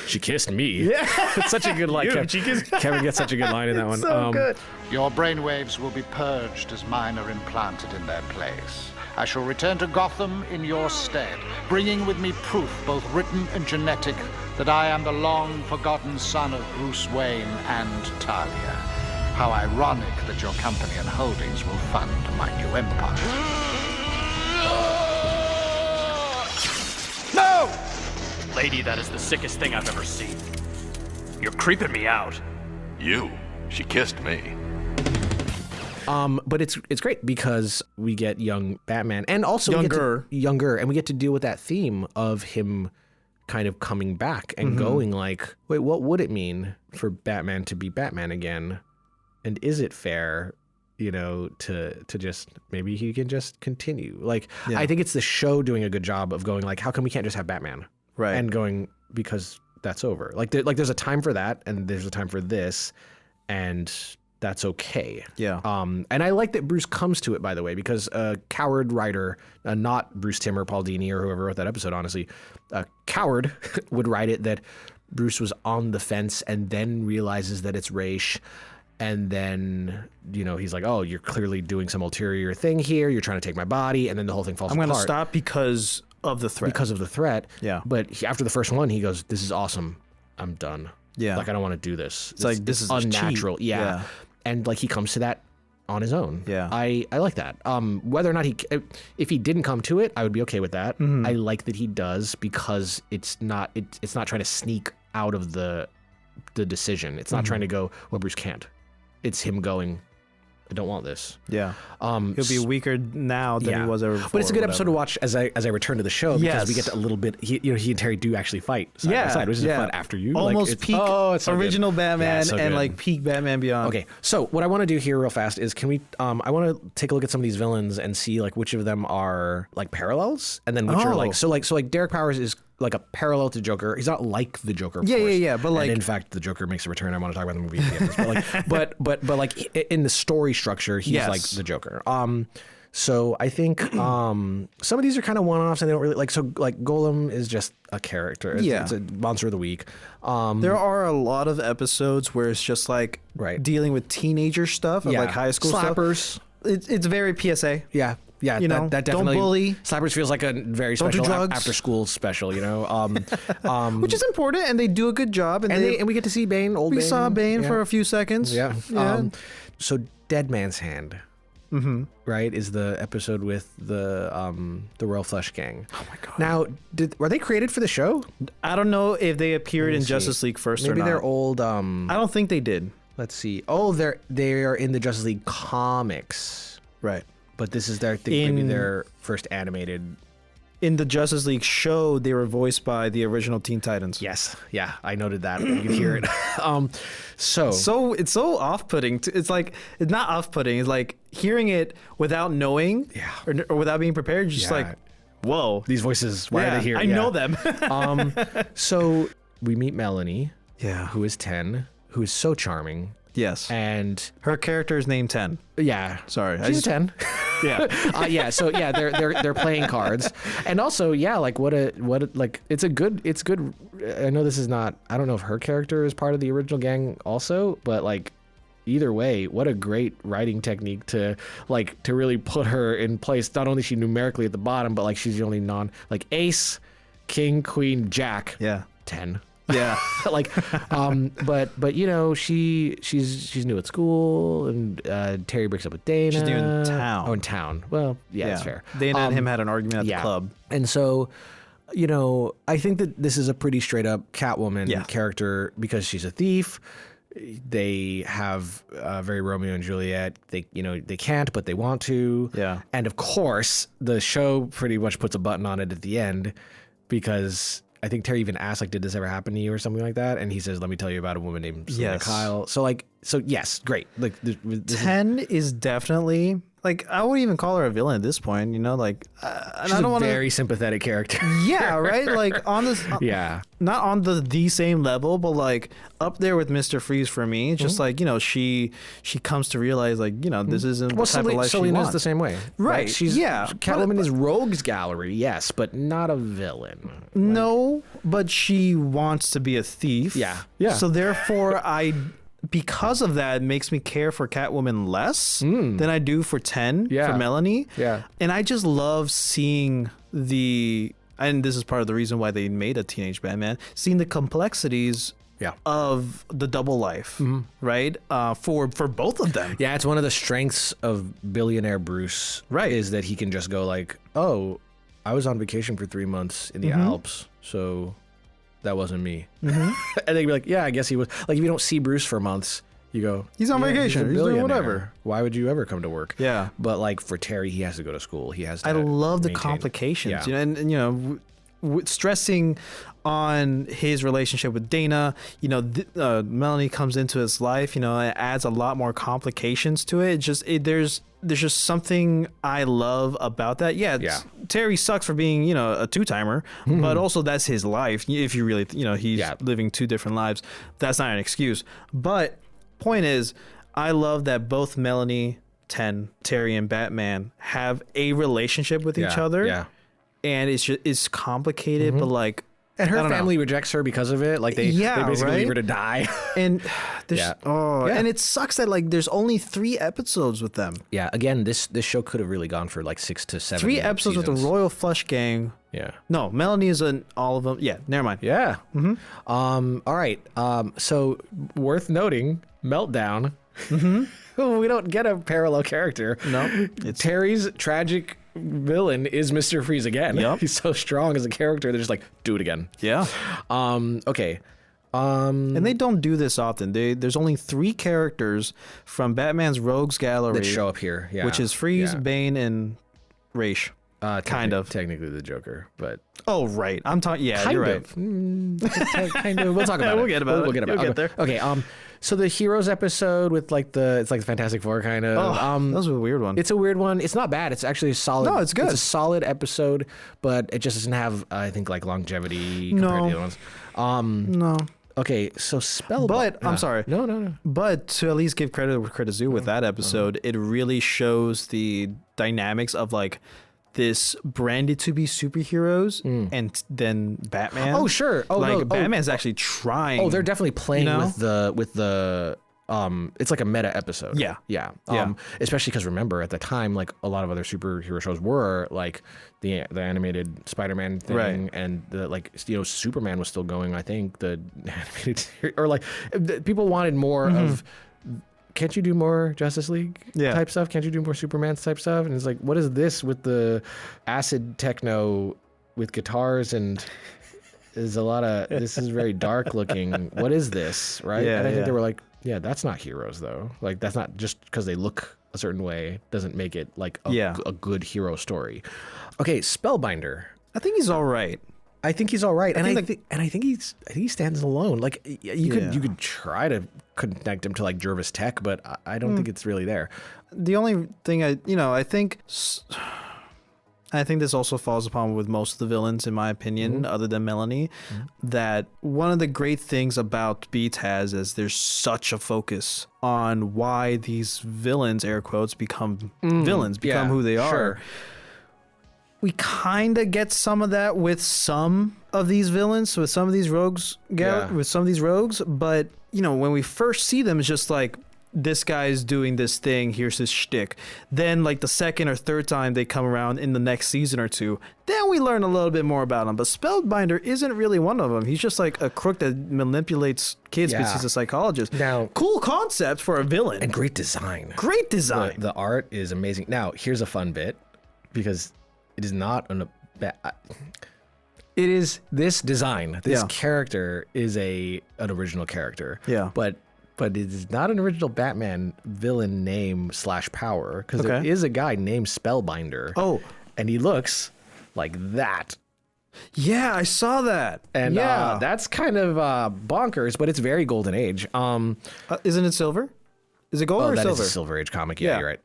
she kissed me. Yeah. It's such a good line. Kevin gets such a good line in that one. So good. Your brainwaves will be purged as mine are implanted in their place. I shall return to Gotham in your stead, bringing with me proof, both written and genetic, that I am the long-forgotten son of Bruce Wayne and Talia. How ironic that your company and holdings will fund my new empire. No! Lady, that is the sickest thing I've ever seen. You're creeping me out. You? She kissed me. But it's great because we get young Batman and also younger, and we get to deal with that theme of him kind of coming back and going like, wait, what would it mean for Batman to be Batman again? And is it fair, to just, maybe he can just continue? Like, I think it's the show doing a good job of going like, how come we can't just have Batman? Right. And going, because that's over. Like there's a time for that and there's a time for this, and that's okay. Yeah. And I like that Bruce comes to it, by the way, because a coward writer, not Bruce Timm or Paul Dini or whoever wrote that episode, honestly, a coward would write it that Bruce was on the fence and then realizes that it's Ra's. And then, he's like, oh, you're clearly doing some ulterior thing here. You're trying to take my body. And then the whole thing falls apart. I'm going to stop because of the threat. Because of the threat. Yeah. But after the first one, he goes, this is awesome. I'm done. Yeah. Like, I don't want to do this. It's like, this is unnatural. Yeah. And like, he comes to that on his own. Yeah. I like that. Whether or not if he didn't come to it, I would be okay with that. I like that he does, because it's not trying to sneak out of the decision. It's not trying to go, well, Bruce can't. It's him going, I don't want this. Yeah. He'll be weaker now than he was ever before. But it's a good episode to watch as I return to the show, because we get a little bit, he and Terry do actually fight side by side, which is fun after you. Almost like, peak original Batman and like peak Batman Beyond. Okay. So what I want to do here real fast is, can we, I want to take a look at some of these villains and see like which of them are like parallels, and then which are like, so like Derek Powers is like a parallel to Joker. He's not like the Joker, of course. But like, and in fact, the Joker makes a return. I want to talk about the movie but like in the story structure, he's like the Joker. So I think some of these are kind of one-offs, and they don't really like. So like Golem is just a character. It's a monster of the week. There are a lot of episodes where it's just like dealing with teenager stuff, like high school slappers. Stuff. It's very PSA. Yeah. Yeah, that definitely. Don't bully. Slappers feels like a very special after-school special, which is important, and they do a good job. And we get to see Bane. We saw Bane for a few seconds. Yeah. So Dead Man's Hand, right, is the episode with the Royal Flush Gang. Oh my god! Now, were they created for the show? I don't know if they appeared in Justice League first or not. Maybe they're old. I don't think they did. Let's see. Oh, they are in the Justice League comics, right? But this is maybe their first animated. In the Justice League show, they were voiced by the original Teen Titans. Yes, yeah, I noted that. You can hear it. So it's so off-putting. It's like, it's not off-putting. It's like hearing it without knowing, or without being prepared. Just like, whoa, these voices. Why are they here? I know them. So we meet Melanie, who is 10, who is so charming. Yes. And her character is named 10. Yeah. Sorry. She's 10. Yeah. So yeah, they're playing cards. And also, like it's good. I know this is not, I don't know if her character is part of the original gang also, but like either way, what a great writing technique to really put her in place. Not only is she numerically at the bottom, but like she's the only ace, king, queen, jack. Yeah. 10. Yeah. But she's new at school, and Terry breaks up with Dana. She's new in town. Oh, in town. Well, that's fair. Dana and him had an argument at the club. And so, I think that this is a pretty straight up Catwoman character, because she's a thief. They have very Romeo and Juliet. They can't, but they want to. Yeah. And of course, the show pretty much puts a button on it at the end, because I think Terry even asked, did this ever happen to you or something like that? And he says, let me tell you about a woman named Selena Kyle. So yes, great. 10 is definitely, I wouldn't even call her a villain at this point, she's I don't a very sympathetic character. Yeah, right? On this, not on the same level, but up there with Mr. Freeze for me. It's just she comes to realize this isn't the type of life she wants. the same way, right? Catwoman is rogues gallery, yes, but not a villain. No, but she wants to be a thief. Yeah. So therefore, because of that, it makes me care for Catwoman less than I do for 10, for Melanie. Yeah. And I just love seeing and this is part of the reason why they made a teenage Batman, seeing the complexities of the double life, right? For both of them. Yeah, it's one of the strengths of billionaire Bruce, right? Is that he can just go like, oh, I was on vacation for 3 months in the Alps, so that wasn't me. And they'd be like, yeah, I guess he was. Like, if you don't see Bruce for months, you go, he's on vacation. He's doing whatever. Why would you ever come to work? Yeah. But like for Terry, he has to go to school. He has to I love the complications, and you know, stressing on his relationship with Dana. You know, Melanie comes into his life. You know, it adds a lot more complications to it. There's just something I love about that. Yeah. Terry sucks for being, you know, a two-timer, but also that's his life. If you really, you know, he's living two different lives. That's not an excuse. But point is, I love that both Melanie, Terry, and Batman have a relationship with each other. Yeah. And it's complicated, but like, and her family rejects her because of it. Like they basically leave her to die. And and it sucks that like there's only 3 episodes with them. Yeah. Again, this show could have really gone for like 6 to 7. 3 episodes with the Royal Flush Gang. Yeah. No, Melanie is in all of them. Yeah. Never mind. Yeah. All right. So worth noting, Meltdown. We don't get a parallel character. No. Terry's tragic villain is Mr. Freeze again. Yep. He's so strong as a character. They're just like, do it again. Yeah. Okay. And they don't do this often. There's only 3 characters from Batman's Rogues Gallery that show up here. Yeah. Which is Freeze, Bane, and Raish. Kind of. Technically the Joker, but... Oh, right. I'm talking... Yeah, you're right. Kind of. We'll talk about it. We'll get about it. We'll get about it. You'll get there. Okay. So the Heroes episode with like it's like the Fantastic Four kind of. Oh, that was a weird one. It's a weird one. It's not bad. It's actually a solid. No, it's good. It's a solid episode, but it just doesn't have, I think, like longevity compared to the other ones. No. Okay, so Spellbound. But I'm sorry. No. But to at least give credit where credit's due with that episode, it really shows the dynamics of like this branded to be superheroes and then Batman. Oh, sure. Oh, like no. Batman's actually trying. Oh, they're definitely playing you know? with the it's like a meta episode. Yeah. Especially because remember at the time, like a lot of other superhero shows were like the animated Spider-Man thing, right. And the like, you know, Superman was still going. I think the animated or like people wanted more of. Can't you do more Justice League type stuff? Can't you do more Superman type stuff? And it's like, what is this with the acid techno with guitars and there's a lot of, this is very dark looking. What is this, right? And I think they were like, yeah, that's not heroes though. Like that's not just because they look a certain way doesn't make it like a good hero story. Okay, Spellbinder. I think he's all right. I think he's all right, and I think he stands alone. Like you could try to connect him to like Jervis Tech, but I don't think it's really there. The only thing I think this also falls upon with most of the villains, in my opinion, other than Melanie, that one of the great things about Beats is there's such a focus on why these villains, air quotes, become villains, become who they are. Sure. We kind of get some of that with some of these villains, with some of these rogues, with some of these rogues. But, you know, when we first see them, it's just like, this guy's doing this thing, here's his shtick. Then, like, the second or third time they come around in the next season or two, then we learn a little bit more about him. But Spellbinder isn't really one of them. He's just like a crook that manipulates kids because he's a psychologist. Now, cool concept for a villain. And great design. Great design. The art is amazing. Now, here's a fun bit, because... it is not it is this design. This character is an original character. Yeah. But it is not an original Batman villain name / power, because there is a guy named Spellbinder. Oh. And he looks like that. Yeah, I saw that. And that's kind of bonkers, but it's very Golden Age. Isn't it silver? Is it gold or silver? That is a Silver Age comic. Yeah, you're right.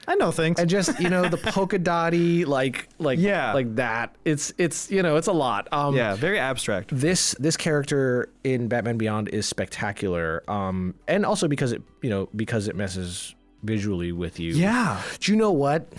I know things. And just, you know, the polka dotty, like that. It's you know, it's a lot. Very abstract. This character in Batman Beyond is spectacular. And also because it messes visually with you. Yeah. Do you know what?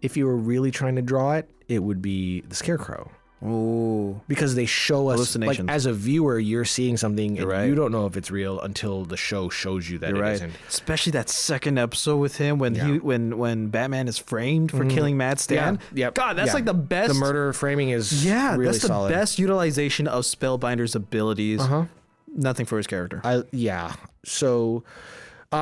If you were really trying to draw it, it would be the Scarecrow. Ooh. Because they show us, like, Hallucinations. as a viewer, you're seeing something and right. you don't know if it's real until the show shows you that You're it right. isn't. Especially that second episode with him when Batman is framed for killing Mad Stan. Yeah. God, that's like the best. The murder framing is really that's the solid. best utilization of Spellbinder's abilities. Nothing for his character. So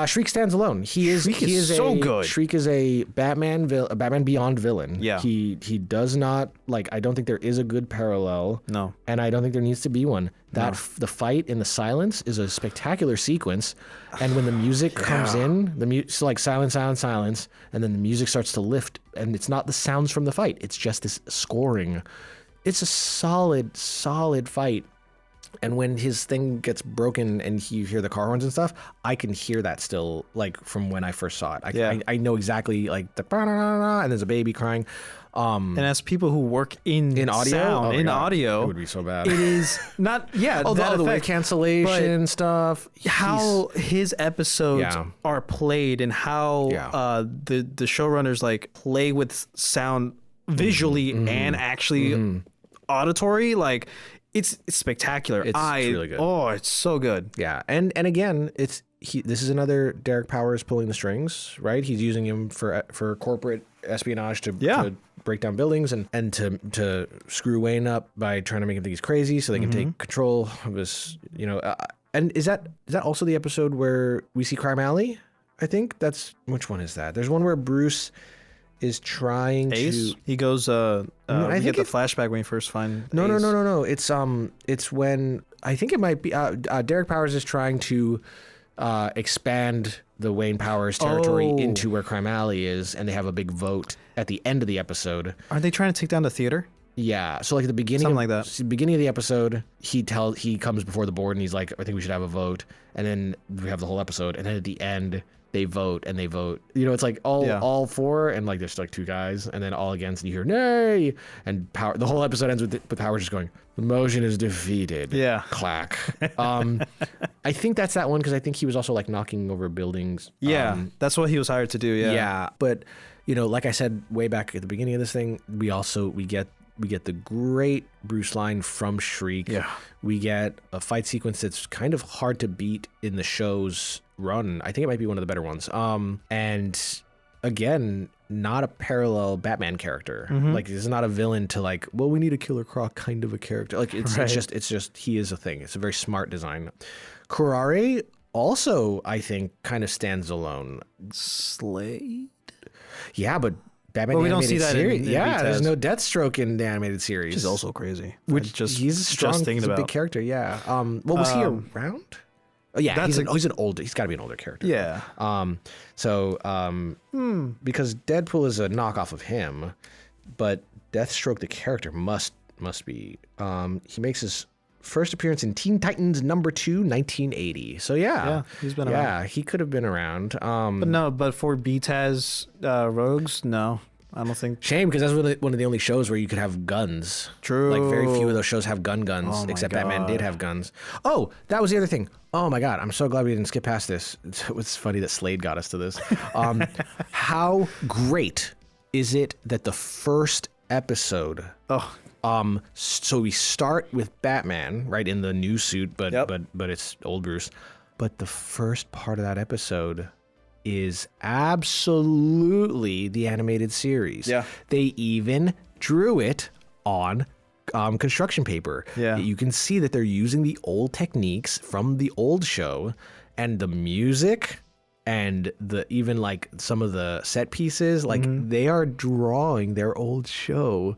Shriek stands alone. He is so good. Shriek is a Batman Beyond villain. Yeah. He does not, like, I don't think there is a good parallel. No. And I don't think there needs to be one. The fight in the silence is a spectacular sequence, and when the music comes in, so like silence, and then the music starts to lift, and it's not the sounds from the fight. It's just this scoring. It's a solid fight. And when his thing gets broken and you hear the car horns and stuff, I can hear that still, like, from when I first saw it. I know exactly, like, the and there's a baby crying. And as people who work in audio, it would be so bad. It is not, all the wave cancellation stuff. How his episodes are played and how the showrunners, like, play with sound visually and actually auditory, like, it's spectacular. It's really good. Oh, it's so good. Yeah, and again, this is another Derek Powers pulling the strings, right? He's using him for corporate espionage to break down buildings and to screw Wayne up by trying to make him think he's crazy, so they can take control of his. And is that also the episode where we see Crime Alley? I think that's, which one is that? There's one where Bruce is trying to. He goes. I think think the flashback when you first find. No. It's when I think it might be Derek Powers is trying to expand the Wayne Powers territory into where Crime Alley is, and they have a big vote at the end of the episode. Aren't they trying to take down the theater? Yeah, so like at the beginning, beginning of the episode, he comes before the board and he's like, I think we should have a vote, and then we have the whole episode, and then at the end they vote and they vote. It's like all for, and like there's like two guys, and then all against, and you hear nay, and the whole episode ends with Powers just going, the motion is defeated. Yeah, clack. I think that's that one because I think he was also like knocking over buildings. Yeah, that's what he was hired to do. Yeah, but like I said way back at the beginning of this thing, we get the great Bruce line from Shriek. Yeah. We get a fight sequence that's kind of hard to beat in the show's run. I think it might be one of the better ones. And again, not a parallel Batman character. Like, this is not a villain to like, well, we need a Killer Croc kind of a character. Like, it's just he is a thing. It's a very smart design. Curare also, I think, kind of stands alone. Slade? Yeah, but Batman we don't see that series. in there's no Deathstroke in the animated series. Which is also crazy. He's a strong, he's a big character. Yeah. Was he around? Oh yeah, he's an older. He's got to be an older character. Yeah. Because Deadpool is a knockoff of him, but Deathstroke the character must be. He makes his first appearance in Teen Titans #2, 1980. So yeah, he's been around. Yeah, he could have been around. But for BTAS Rogues, no. I don't think. Shame, because that's one of the only shows where you could have guns. True. Like, very few of those shows have guns, except Batman did have guns. Oh, that was the other thing. Oh my God, I'm so glad we didn't skip past this. It's funny that Slade got us to this. How great is it that the first episode... so we start with Batman, right, in the new suit, but it's old Bruce. But the first part of that episode is absolutely the animated series. Yeah. They even drew it on construction paper. Yeah. You can see that they're using the old techniques from the old show, and the music and even like some of the set pieces, like they are drawing their old show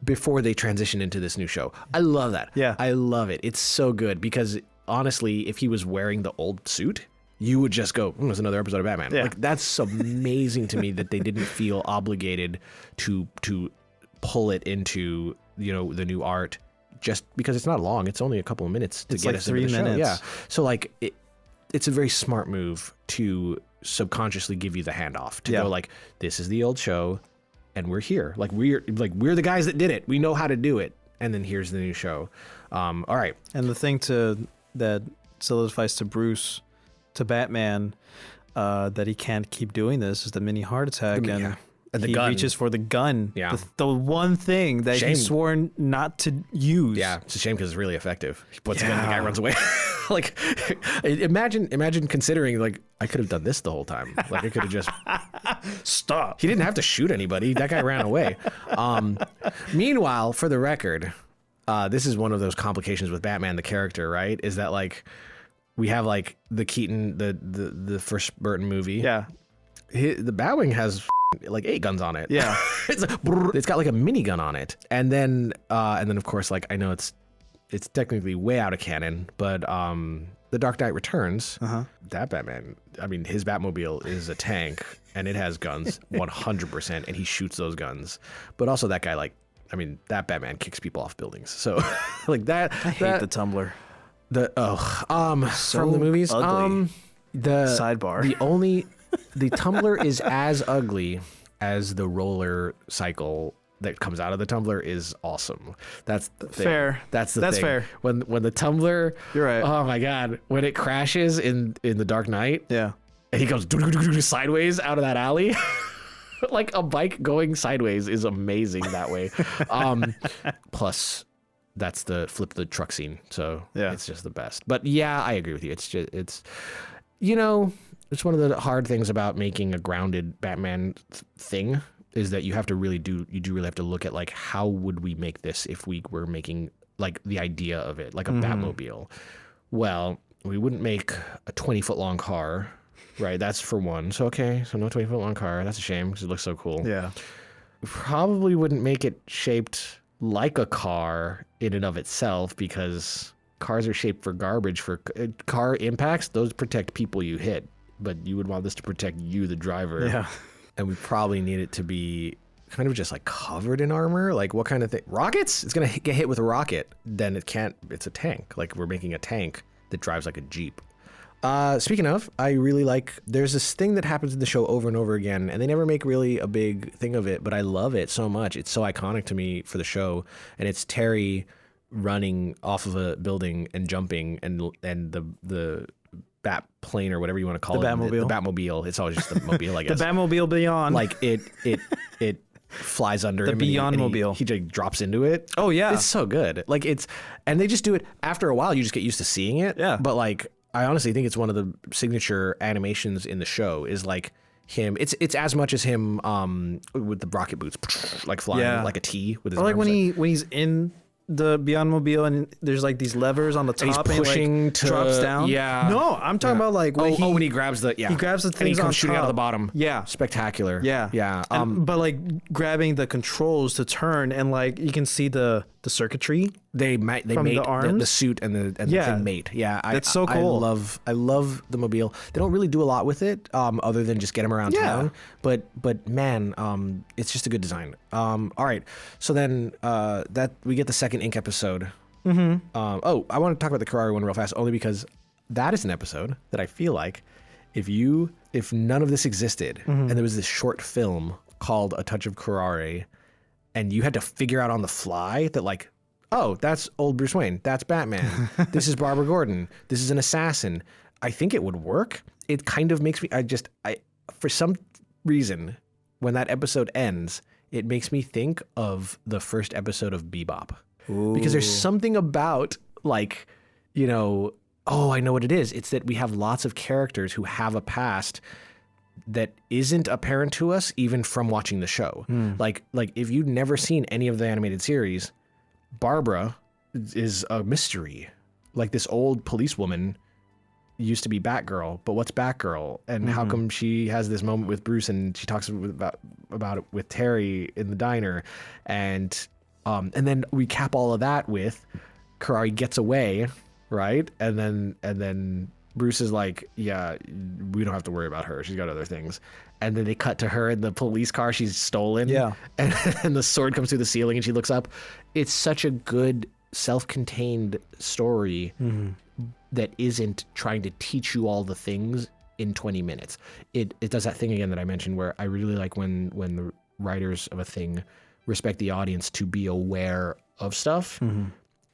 before they transition into this new show. I love that. Yeah. I love it. It's so good because honestly, if he was wearing the old suit, you would just go, there's another episode of Batman. Yeah. Like, that's amazing to me that they didn't feel obligated to pull it into, the new art just because it's not long. It's only a couple of minutes to get us into the show. 3 minutes. Yeah. So like it's a very smart move to subconsciously give you the handoff to go like, this is the old show and we're here. Like we're the guys that did it. We know how to do it. And then here's the new show. All right. And the thing that solidifies to Bruce, to Batman, that he can't keep doing this is the mini heart attack. And he reaches for the gun. Yeah. The one thing that he's sworn not to use. Yeah, it's a shame because it's really effective. He puts the gun and the guy runs away. Like, imagine considering, like, I could have done this the whole time. Like, I could have just... Stop. He didn't have to shoot anybody. That guy ran away. Meanwhile, for the record, this is one of those complications with Batman, the character, right? Is that, like, we have, like, the Keaton, the first Burton movie. Yeah. The Batwing has like 8 guns on it. Yeah. It's got like a minigun on it. And then of course, like, I know it's technically way out of canon, but The Dark Knight Returns, that Batman, I mean, his Batmobile is a tank and it has guns 100% and he shoots those guns. But also that guy, like, I mean, that Batman kicks people off buildings. So like that. I hate the Tumbler. From the movies. Ugly. The sidebar. The Tumbler is as ugly as the roller cycle that comes out of the Tumbler is awesome. That's the thing. Fair. That's That's thing. fair. When the Tumbler, you're right. Oh my God, when it crashes in the Dark Knight, yeah, and he goes sideways out of that alley. Like a bike going sideways is amazing that way. Plus, that's the flip the truck scene, so yeah, it's just the best. But yeah, I agree with you. It's it's one of the hard things about making a grounded Batman thing is that you do really have to look at, like, how would we make this if we were making, like, the idea of it, like a Batmobile. Well, we wouldn't make a 20-foot long car, right? That's for one. So, okay, so no 20-foot long car. That's a shame because it looks so cool. Yeah. We probably wouldn't make it shaped like a car in and of itself because cars are shaped for garbage. For car impacts, those protect people you hit. But you would want this to protect you, the driver. Yeah. And we probably need it to be kind of just like covered in armor. Like what kind of thing? Rockets? It's going to get hit with a rocket. Then it's a tank. Like we're making a tank that drives like a Jeep. Speaking of, I really like, there's this thing that happens in the show over and over again, and they never make really a big thing of it, but I love it so much. It's so iconic to me for the show. And it's Terry running off of a building and jumping and the bat plane or whatever you want to call the it. Batmobile. The Batmobile. It's always just the mobile, I guess. The Batmobile Beyond. Like it flies under him. The Beyond Mobile. He just drops into it. Oh yeah. It's so good. Like and they just do it after a while. You just get used to seeing it. Yeah. But like, I honestly think it's one of the signature animations in the show is like him. It's as much as him with the rocket boots, like flying like a T with his. Or like when he's in the Beyond Mobile and there's like these levers on the top and he's pushing like drops down. Yeah. No, I'm talking about like when when he grabs the he grabs the things and he comes on shooting top. out of the bottom. Yeah. Spectacular. Yeah. Yeah. But like grabbing the controls to turn and like you can see the circuitry. They mate the arms? the suit and the thing mate. Yeah, that's so cool. I love the mobile. They don't really do a lot with it, other than just get him around town. But man, it's just a good design. All right, so then that we get the second Ink episode. Mm-hmm. I want to talk about the Karari one real fast, only because that is an episode that I feel like if none of this existed and there was this short film called A Touch of Karari, and you had to figure out on the fly that like, oh, that's old Bruce Wayne. That's Batman. This is Barbara Gordon. This is an assassin. I think it would work. It kind of makes me, for some reason, when that episode ends, it makes me think of the first episode of Bebop. Ooh. Because there's something about like, I know what it is. It's that we have lots of characters who have a past that isn't apparent to us even from watching the show. Like if you've never seen any of the animated series, Barbara is a mystery. Like this old policewoman used to be Batgirl, but what's Batgirl? And how come she has this moment with Bruce and she talks about it with Terry in the diner? And then we cap all of that with Karari gets away, right? And then Bruce is like, yeah, we don't have to worry about her. She's got other things. And then they cut to her in the police car she's stolen. Yeah. And the sword comes through the ceiling and she looks up. It's such a good self-contained story that isn't trying to teach you all the things in 20 minutes. It does that thing again that I mentioned where I really like when the writers of a thing respect the audience to be aware of stuff.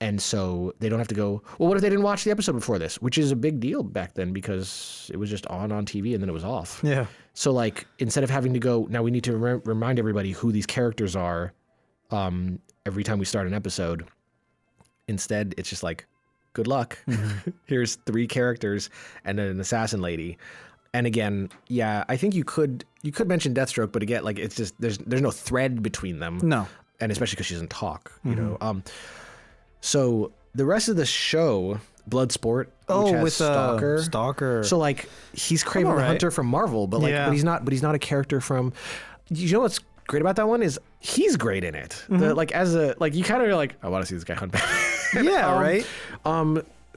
And so they don't have to go, well, what if they didn't watch the episode before this? Which is a big deal back then because it was just on TV and then it was off. Yeah. So like instead of having to go, now we need to remind everybody who these characters are every time we start an episode. Instead, it's just like, good luck. Here's 3 characters and then an assassin lady. And again, yeah, I think you could mention Deathstroke, but again, like it's just there's no thread between them. No. And especially because she doesn't talk, you know. So the rest of the show, Bloodsport, which has with Stalker. So like he's Kraven the Hunter from Marvel, but like but he's not a character from. You know what's great about that one is he's great in it. Like as a like you kind of are like I want to see this guy hunt Batman. Yeah, right.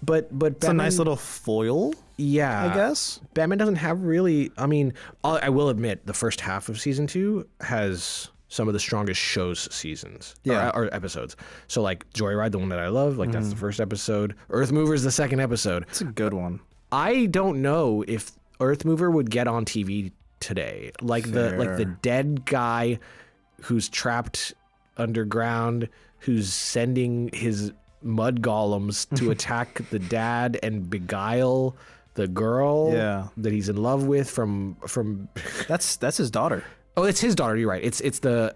But Batman, it's a nice little foil. Yeah, I guess Batman doesn't have really. I mean, I will admit the first half of season 2 has some of the strongest shows seasons or episodes. So like Joyride, the one that I love, like that's the first episode. Earthmover is the second episode. It's a good one. I don't know if Earthmover would get on TV today. Like the dead guy who's trapped underground, who's sending his mud golems to attack the dad and beguile the girl that he's in love with from that's his daughter. Oh, it's his daughter. You're right. It's the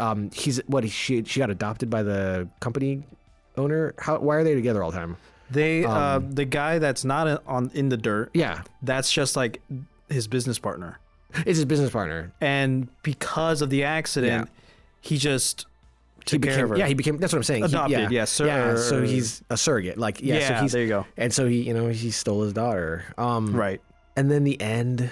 she got adopted by the company owner. Why are they together all the time? They the guy that's not in the dirt. Yeah, that's just like his business partner. It's his business partner, and because of the accident, he just took care of her. Yeah, he became. That's what I'm saying. Adopted. So he's a surrogate. Like so there you go. And so he stole his daughter. Right. And then the end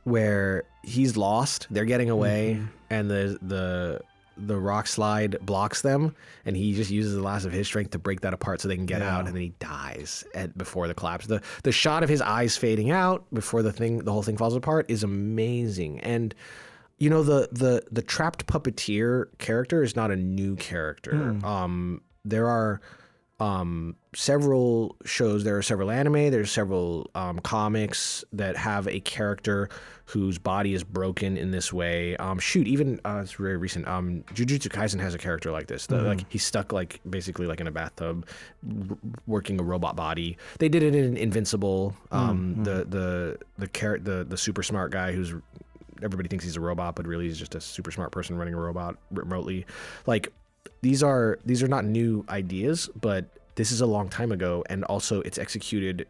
where he's lost, they're getting away, and the rock slide blocks them, and he just uses the last of his strength to break that apart so they can get out, and then he dies before the collapse. The shot of his eyes fading out before the whole thing falls apart is amazing. And you know, the trapped puppeteer character is not a new character. There are several shows, there are several anime, there's several comics that have a character whose body is broken in this way. Even it's very recent. Jujutsu Kaisen has a character like this. Like he's stuck like basically like in a bathtub, working a robot body. They did it in Invincible. The super smart guy who's everybody thinks he's a robot, but really he's just a super smart person running a robot remotely. Like these are not new ideas, but this is a long time ago, and also it's executed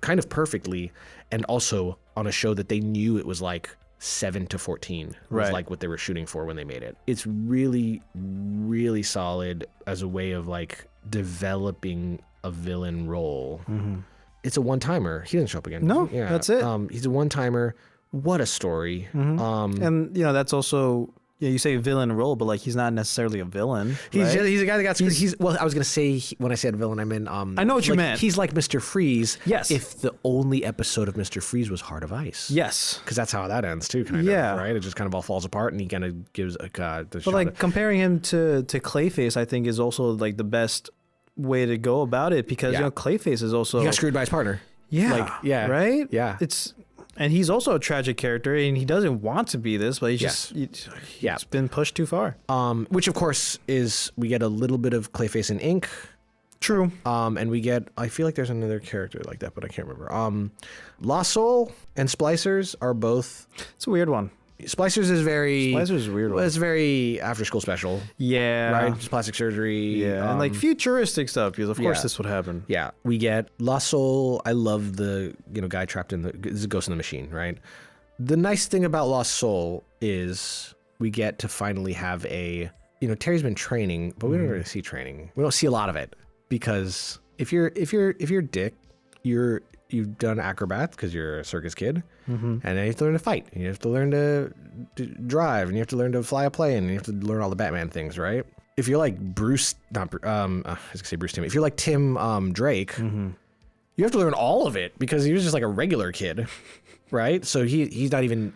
kind of perfectly, and also on a show that they knew it was like 7 to 14 was like what they were shooting for when they made it. It's really, really solid as a way of like developing a villain role. It's a one-timer. He doesn't show up again. No, that's it. He's a one-timer. What a story. And you know, that's also, you say villain role, but like he's not necessarily a villain. He's a guy that got screwed. Well, I was gonna say when I said villain, I meant I know what you meant. He's like Mr. Freeze. Yes. If the only episode of Mr. Freeze was Heart of Ice. Yes. Because that's how that ends too. Kind of. Right. It just kind of all falls apart, and he kind of gives a But like comparing him to Clayface, I think is also like the best way to go about it, because you know Clayface is also he got screwed by his partner. Yeah. Right. Yeah. And he's also a tragic character, and he doesn't want to be this, but he's been pushed too far. Which of course is, we get a little bit of Clayface in Ink. True. And we get, I feel like there's another character like that, but I can't remember. Lost Soul and Splicers are both. It's a weird one. Splicers is a weird one. It's very after school special. Yeah. Right? Just plastic surgery. Yeah. And like futuristic stuff, because of course this would happen. Yeah. We get Lost Soul. I love the guy trapped in this is Ghost in the Machine, right? The nice thing about Lost Soul is we get to finally have Terry's been training, but we don't really see training. We don't see a lot of it, because if you're Dick, you've done acrobats because you're a circus kid, and then you have to learn to fight, and you have to learn to drive, and you have to learn to fly a plane, and you have to learn all the Batman things, right? If you're like Bruce, I was gonna say Bruce Tim. If you're like Tim Drake, you have to learn all of it because he was just like a regular kid, right? So he's not even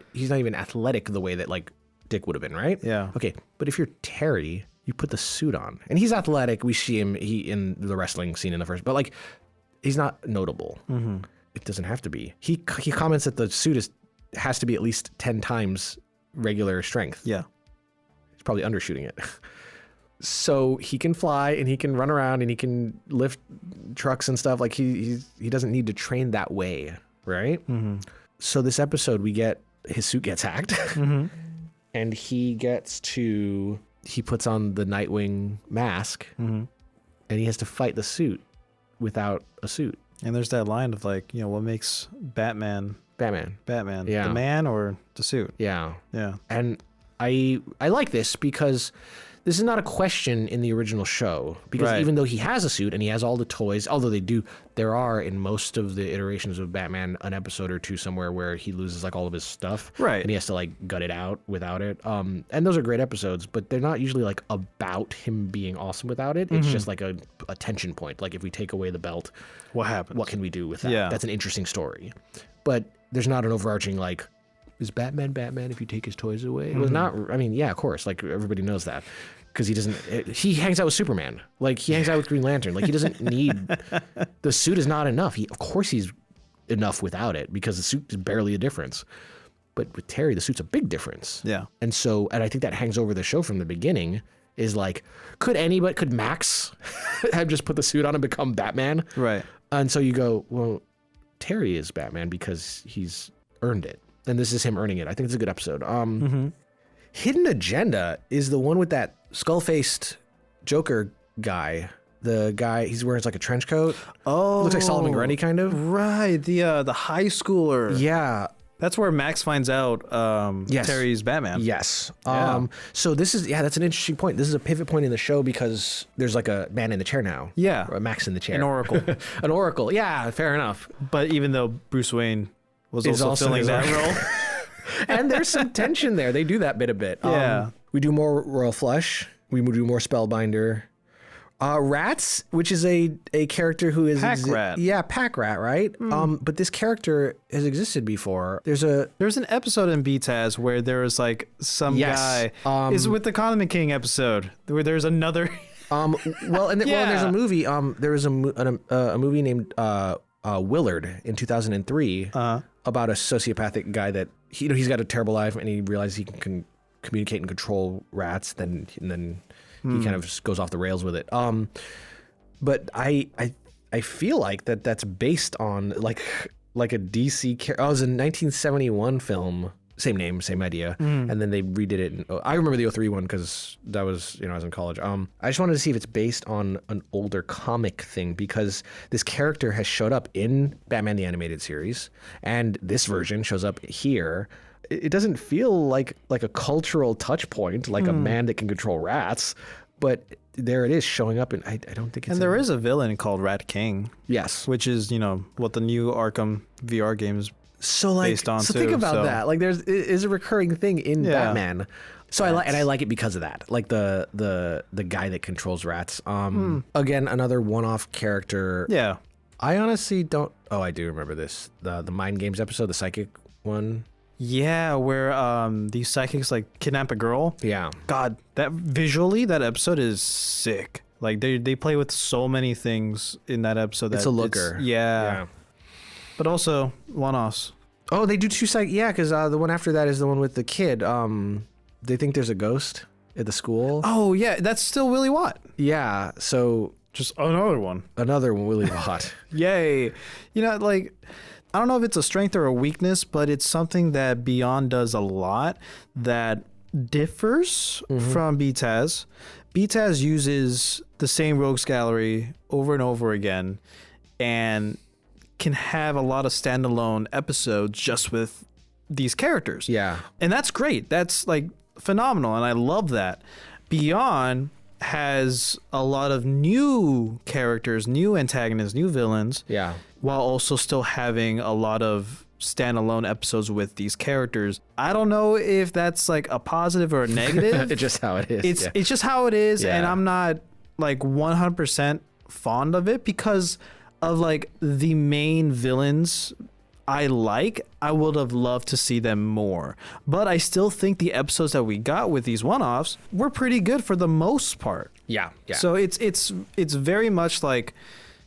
athletic the way that like Dick would have been, right? Yeah. Okay, but if you're Terry, you put the suit on, and he's athletic. We see him in the wrestling scene in the first, but like. He's not notable. It doesn't have to be. He comments that the suit has to be at least 10 times regular strength. Yeah. He's probably undershooting it. So he can fly and he can run around and he can lift trucks and stuff. Like he doesn't need to train that way, right? Mm-hmm. So this episode, his suit gets hacked, mm-hmm. and he puts on the Nightwing mask, mm-hmm. and he has to fight the suit without a suit. And there's that line of like, what makes Batman? Yeah. The man or the suit? Yeah. Yeah. And I like this because this is not a question in the original show, because even though he has a suit and he has all the toys, although there are in most of the iterations of Batman an episode or two somewhere where he loses like all of his stuff, right? And he has to like gut it out without it. And those are great episodes, but they're not usually like about him being awesome without it. It's just like a tension point. Like if we take away the belt, what happens? What can we do with that? Yeah. That's an interesting story, but there's not an overarching like, is Batman if you take his toys away? It was not. I mean, yeah, of course. Like everybody knows that. Because he hangs out with Superman. Like he hangs out with Green Lantern. Like he doesn't need, the suit is not enough. Of course he's enough without it because the suit is barely a difference. But with Terry, the suit's a big difference. Yeah. And I think that hangs over the show from the beginning is like, could Max have just put the suit on and become Batman? Right. And so you go, well, Terry is Batman because he's earned it. And this is him earning it. I think it's a good episode. Hidden Agenda is the one with that skull-faced Joker guy. The guy, he's wearing like a trench coat. Oh. Looks like Solomon Grundy, kind of. Right, the high schooler. Yeah. That's where Max finds out Terry's Batman. Yes. Yeah. So this is, that's an interesting point. This is a pivot point in the show because there's like a man in the chair now. Yeah. Or a Max in the chair. An Oracle. An Oracle. Yeah, fair enough. But even though Bruce Wayne was also filling that role. And there's some tension there. They do that bit a bit. Yeah. We do more Royal Flush. We do more Spellbinder. Rats, which is a character who is... Pack Rat. Yeah, Pack Rat, right? But this character has existed before. There's an episode in BTAS where there was like some guy... is with the Condiment King episode where there's another... there's a movie. There was a movie named Willard in 2003 about a sociopathic guy that he's got a terrible life and he realizes he can communicate and control rats. Then he kind of just goes off the rails with it. But I feel like that's based on like a DC character. Oh, it was a 1971 film. Same name, same idea. And then they redid it. I remember the 03 one because that was, I was in college. I just wanted to see if it's based on an older comic thing because this character has showed up in Batman the Animated Series and this version shows up here. It doesn't feel like a cultural touch point, like a man that can control rats, but there it is showing up, and I don't think it's... And there is a villain called Rat King. Yes. Which is, what the new Arkham VR game is based on, think about that. Like, is a recurring thing in Batman. So I like it because of that. Like the guy that controls rats. Again, another one-off character. Yeah. I honestly don't... Oh, I do remember this. The Mind Games episode, the psychic one. Yeah, where these psychics like kidnap a girl. Yeah. God, that episode is sick. Like they play with so many things in that episode. It's a looker. Yeah. But also one-offs. Oh, they do two Yeah, because the one after that is the one with the kid. They think there's a ghost at the school. Oh yeah, that's still Willy Watt. Yeah. So just another one. Another Willy Watt. Yay. I don't know if it's a strength or a weakness, but it's something that Beyond does a lot that differs from BTAS. BTAS uses the same rogues gallery over and over again and can have a lot of standalone episodes just with these characters. Yeah. And that's great. That's like phenomenal. And I love that. Beyond has a lot of new characters, new antagonists, new villains. Yeah. While also still having a lot of standalone episodes with these characters. I don't know if that's like a positive or a negative. It's just how it is. It's just how it is. Yeah. And I'm not like 100% fond of it because of like the main villains I would have loved to see them more. But I still think the episodes that we got with these one-offs were pretty good for the most part. Yeah. So it's very much like,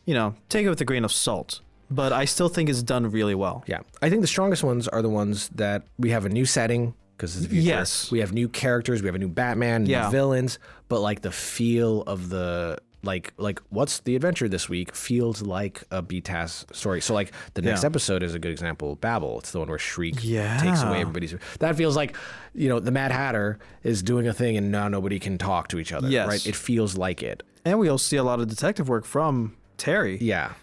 take it with a grain of salt. But I still think it's done really well. Yeah. I think the strongest ones are the ones that we have a new setting. because it's the future. We have new characters, we have a new Batman, new villains, but like the feel of the like what's the adventure this week feels like a BTAS story. So like the next episode is a good example. Babel. It's the one where Shriek takes away everybody's. That feels like, you know, the Mad Hatter is doing a thing and now nobody can talk to each other. Yes. Right. It feels like it. And we also see a lot of detective work from Terry. Yeah.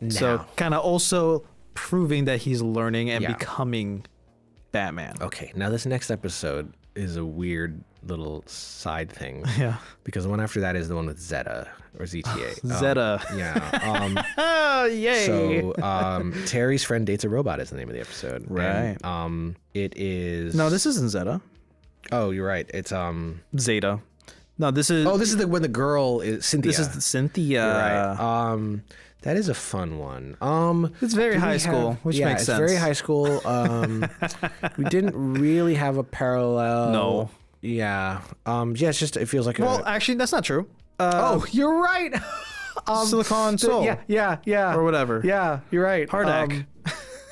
So kind of also proving that he's learning and becoming Batman. Okay. Now this next episode is a weird little side thing. Yeah. Because the one after that is the one with Zeta or ZTA. Zeta. Yeah. Yay. So Terry's friend dates a robot is the name of the episode. Right. And, it is. No, this isn't Zeta. Oh, you're right. It's Zeta. No, this is. Oh, this is when the girl is Cynthia. This is Cynthia. You're right. That is a fun one. It's very high school, which makes sense. It's very high school. We didn't really have a parallel. No. Yeah. It's just it feels like. Well, actually, that's not true. You're right. Silicon Soul. Yeah. Or whatever. Yeah, you're right. Hardak.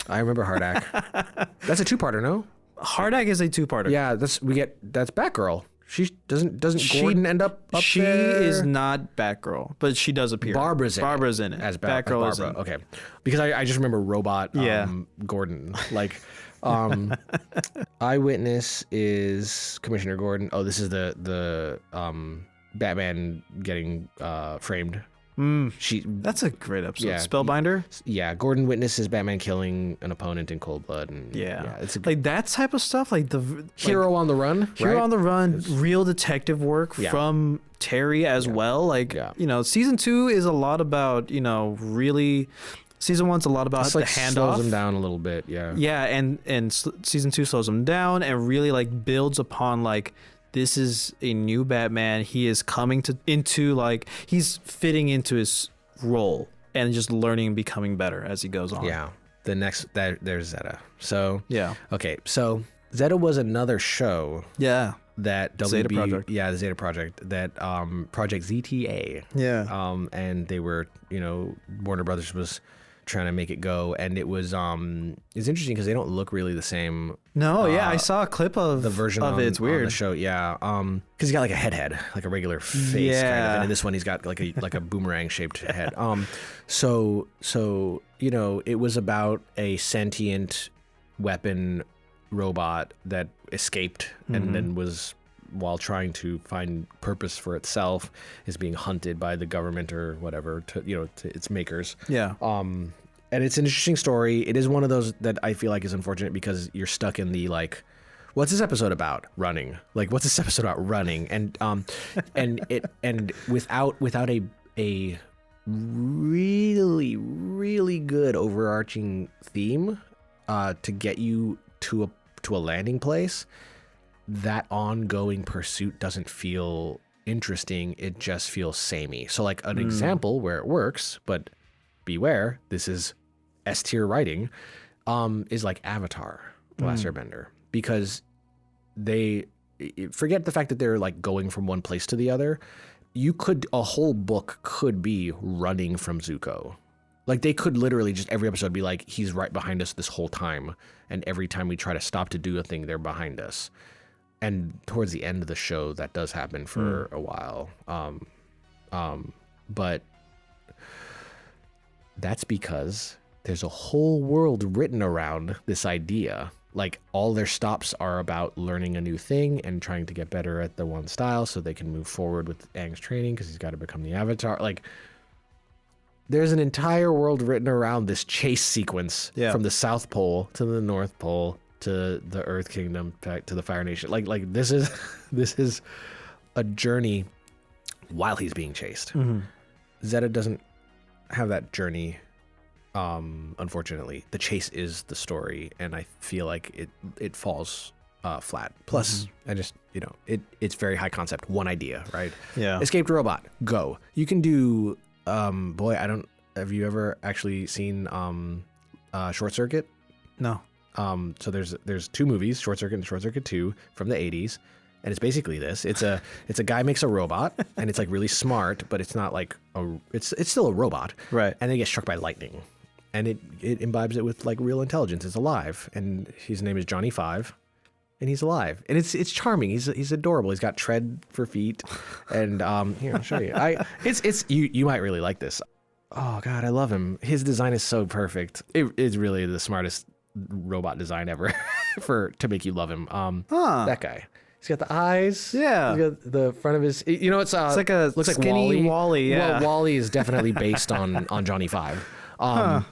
I remember Hardak. That's a two-parter, no? Hardak is a two-parter. Yeah, that's Batgirl. She doesn't Gordon end up she there? Is not Batgirl, but she does appear. Barbara's in it. As Batgirl as Barbara. Okay. Because I just remember Robot Gordon. Like Eyewitness is Commissioner Gordon. Oh, this is the Batman getting framed. That's a great episode. Yeah, Spellbinder. Yeah, Gordon witnesses Batman killing an opponent in cold blood, and it's like that type of stuff. Like the Hero on the Run. Hero on the Run. Real detective work from Terry as well. Like you know, season 2 is a lot about really. Season 1's a lot about the handoff. Slows them down a little bit. Yeah. Yeah, and season 2 slows them down and really like builds upon like. This is a new Batman. He is coming he's fitting into his role and just learning and becoming better as he goes on. Yeah. The next, there's Zeta. So, yeah. Okay. So, Zeta was another show. Yeah. That Zeta Project. Yeah, the Zeta Project. That Project ZTA. Yeah. And they were, Warner Brothers was trying to make it go, and it was it's interesting because they don't look really the same. No, I saw a clip of the version of it. It's weird. On the show, because he's got like a head, like a regular face, kind of, and in this one he's got like a boomerang shaped head. So it was about a sentient weapon robot that escaped and then was, while trying to find purpose for itself, is being hunted by the government or whatever to its makers. Yeah. And it's an interesting story. It is one of those that I feel like is unfortunate because you're stuck in the like, what's this episode about? Running. Like, what's this episode about? Running. And without a really, really good overarching theme to get you to a landing place, that ongoing pursuit doesn't feel interesting. It just feels samey. So like an example where it works, but beware, this is S-tier writing, is like Avatar, The Last Airbender, because they forget the fact that they're like going from one place to the other. A whole book could be running from Zuko. Like they could literally just every episode be like, he's right behind us this whole time. And every time we try to stop to do a thing, they're behind us. And towards the end of the show, that does happen for a while. But that's because there's a whole world written around this idea. Like all their stops are about learning a new thing and trying to get better at the one style so they can move forward with Aang's training because he's got to become the Avatar. Like there's an entire world written around this chase sequence from the South Pole to the North Pole to the Earth Kingdom, back to the Fire Nation. Like this is a journey while he's being chased. Zeta doesn't have that journey. Unfortunately, the chase is the story, and I feel like it falls flat. Plus, I just it's very high concept, one idea, right? Yeah. Escaped robot, go. You can do. Have you ever actually seen Short Circuit? No. So there's two movies, Short Circuit and Short Circuit 2 from the 80s. And it's basically this. It's a guy makes a robot and it's like really smart, but it's not like it's still a robot. Right. And then he gets struck by lightning. And it imbibes it with like real intelligence. It's alive. And his name is Johnny Five. and he's alive, and it's charming. He's adorable. He's got tread for feet, and here, I'll show you. You might really like this. Oh God, I love him. His design is so perfect. It is really the smartest robot design ever to make you love him. That guy. He's got the eyes. Yeah. He's got the front of his. It's like a looks skinny like Wally. Yeah. Well, Wally is definitely based on Johnny Five. And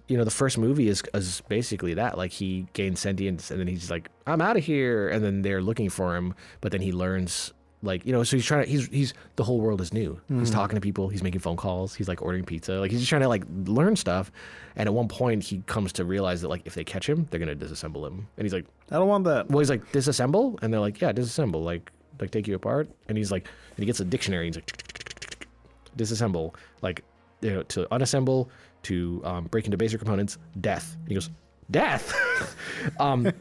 the first movie is basically that. Like, he gains sentience, and then he's like, I'm out of here, and then they're looking for him, but then he learns. Like, so he's trying to, he's the whole world is new. He's talking to people. He's making phone calls. He's like ordering pizza. Like, he's just trying to like learn stuff. And at one point he comes to realize that like, if they catch him, they're going to disassemble him. And he's like, I don't want that. Well, he's like, disassemble? And they're like, yeah, disassemble. Like take you apart. And he's like, and he gets a dictionary. And he's like, disassemble. Like, to unassemble, to break into basic components, death. And he goes, death? And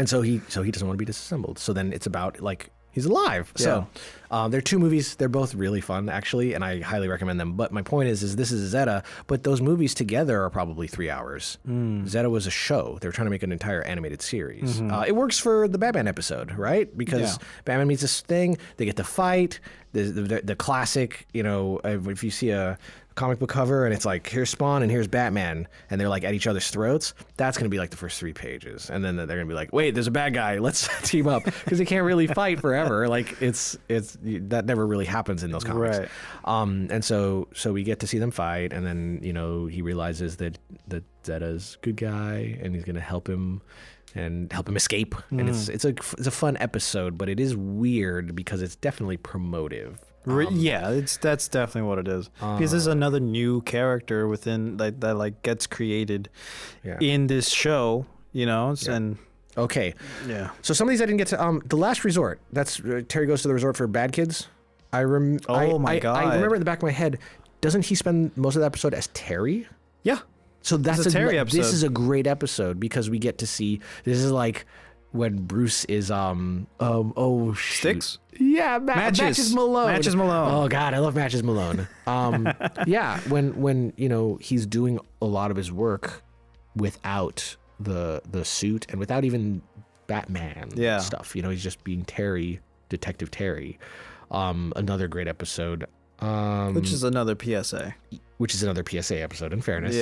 so he doesn't want to be disassembled. So then it's about like, he's alive. Yeah. So they're two movies. They're both really fun, actually, and I highly recommend them. But my point is this is Zeta, but those movies together are probably 3 hours. Zeta was a show. They were trying to make an entire animated series. It works for the Batman episode, right? Because Batman meets this thing. They get to fight. The classic, if you see a comic book cover and it's like, here's Spawn and here's Batman, and they're like at each other's throats, that's going to be like the first 3 pages. And then they're going to be like, wait, there's a bad guy. Let's team up. Because they can't really fight forever. Like, it's that never really happens in those comics. Right. And so we get to see them fight, and then, he realizes that Zeta's a good guy, and he's going to help him escape. And it's a fun episode, but it is weird because it's definitely promotive. That's definitely what it is. Because there's another new character within that gets created in this show, and okay. Yeah. So some of these I didn't get to. The Last Resort. That's Terry Goes to the Resort for Bad Kids. Oh my God. I remember in the back of my head. Doesn't he spend most of the episode as Terry? Yeah. So that's a Terry episode. This is a great episode because we get to see. This is like when Bruce is Sticks? Yeah, Matches Malone. Matches Malone. Oh God, I love Matches Malone. Yeah, when he's doing a lot of his work without the suit and without even Batman stuff. He's just being Terry, Detective Terry. Another great episode. Which is another PSA. Which is another PSA episode, in fairness.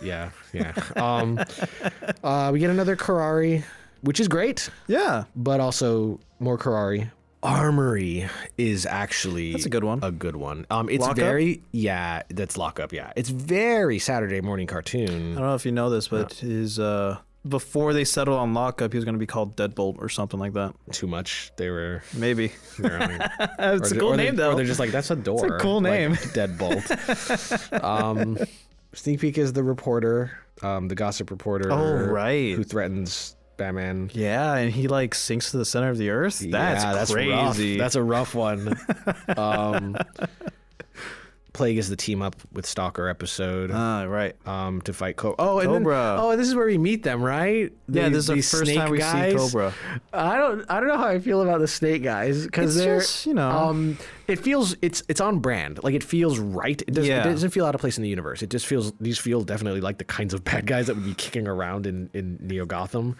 Yeah. We get another Karari, which is great. Yeah. But also more Karari. Armory is actually... That's a good one. It's Lock very... Up? Yeah, that's Lock Up, yeah. It's very Saturday morning cartoon. I don't know if you know this, but his... before they settled on Lock Up, he was going to be called Deadbolt or something like that. Too much. They were... Maybe. It's a cool name, though. Or they're just like, that's a door. It's a cool name. Like Deadbolt. Sneak peek is the reporter, the gossip reporter. Oh, right. Who threatens Batman. Yeah, and he sinks to the center of the earth. That's crazy. Rough. That's a rough one. Plague is the team up with Stalker episode. Right. To fight Cobra. And this is where we meet them, right? This is the first time we see Cobra. I don't know how I feel about the snake guys because they're just, it feels it's on brand. Like, it feels right. It doesn't feel out of place in the universe. It just these feel definitely like the kinds of bad guys that would be kicking around in Neo Gotham.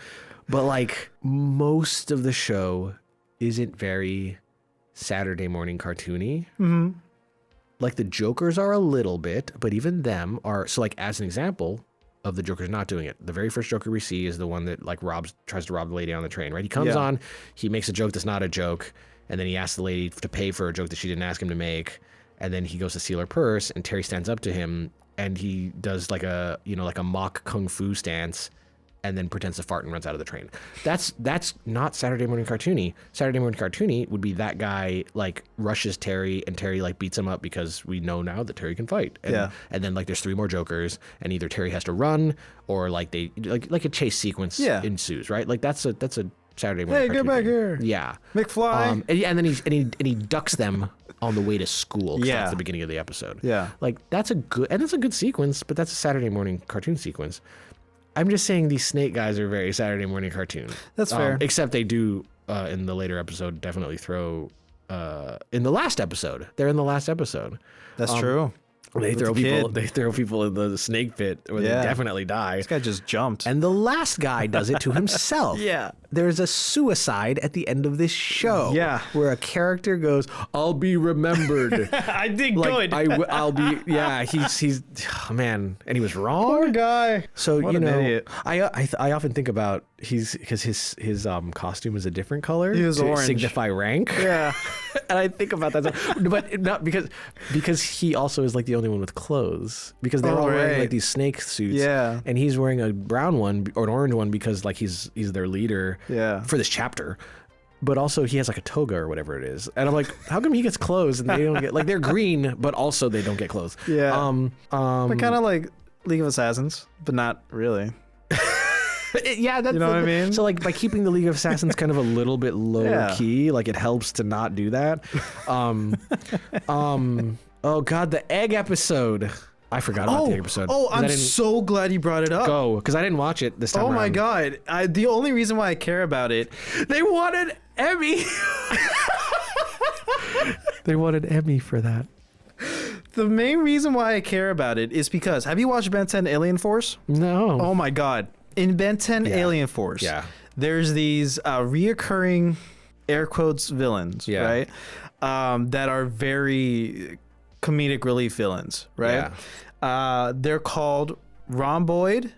But most of the show isn't very Saturday morning cartoony. Mm-hmm. The Jokers are a little bit, but even them are... So, as an example of the Jokers not doing it, the very first Joker we see is the one that, tries to rob the lady on the train, right? He comes on, he makes a joke that's not a joke, and then he asks the lady to pay for a joke that she didn't ask him to make, and then he goes to steal her purse, and Terry stands up to him, and he does, a mock kung fu stance, and then pretends to fart and runs out of the train. That's not Saturday morning cartoony. Saturday morning cartoony would be that guy rushes Terry, and Terry beats him up because we know now that Terry can fight. And then there's 3 more Jokers, and either Terry has to run or they a chase sequence ensues, right? That's a Saturday morning. Hey, get back here! Yeah, McFly. And then he ducks them on the way to school. That's the beginning of the episode. Yeah, that's a good sequence, but that's a Saturday morning cartoon sequence. I'm just saying these snake guys are very Saturday morning cartoon. That's fair. Except they do, in the later episode, definitely throw... in the last episode. They're in the last episode. That's true. They throw people in the snake pit where they definitely die. This guy just jumped. And the last guy does it to himself. Yeah. there's a suicide at the end of this show. Yeah. Where a character goes, "I'll be remembered." I did like, good. I'll be. Yeah, he's oh, man, and he was wrong. Poor guy. So What you an know, idiot. I often think about because his costume is a different color. He was to orange. signify rank. Yeah. And I think about that, but not because he also is like the only one with clothes because they're all wearing like these snake suits. Yeah. And he's wearing a brown one or an orange one because like he's their leader. Yeah. For this chapter. But also he has like a toga or whatever it is. And I'm like, how come he gets clothes and they don't get like they're green, but also they don't get clothes. Yeah. But kind of like League of Assassins, but not really. Yeah, that's you know what I mean? So like by keeping the League of Assassins kind of a little bit lower key, like it helps to not do that. Oh god, the egg episode. I forgot about the egg episode. Oh, I'm so glad you brought it up. Go, because I didn't watch it this time around. My god. The only reason why I care about it, they wanted Emmy. They wanted Emmy for that. The main reason why I care about it is because, have you watched Ben 10 Alien Force? No. Oh my god. In Ben 10 Alien Force, there's these reoccurring air quotes villains, right? That are very comedic relief villains, right? They're called Rhomboid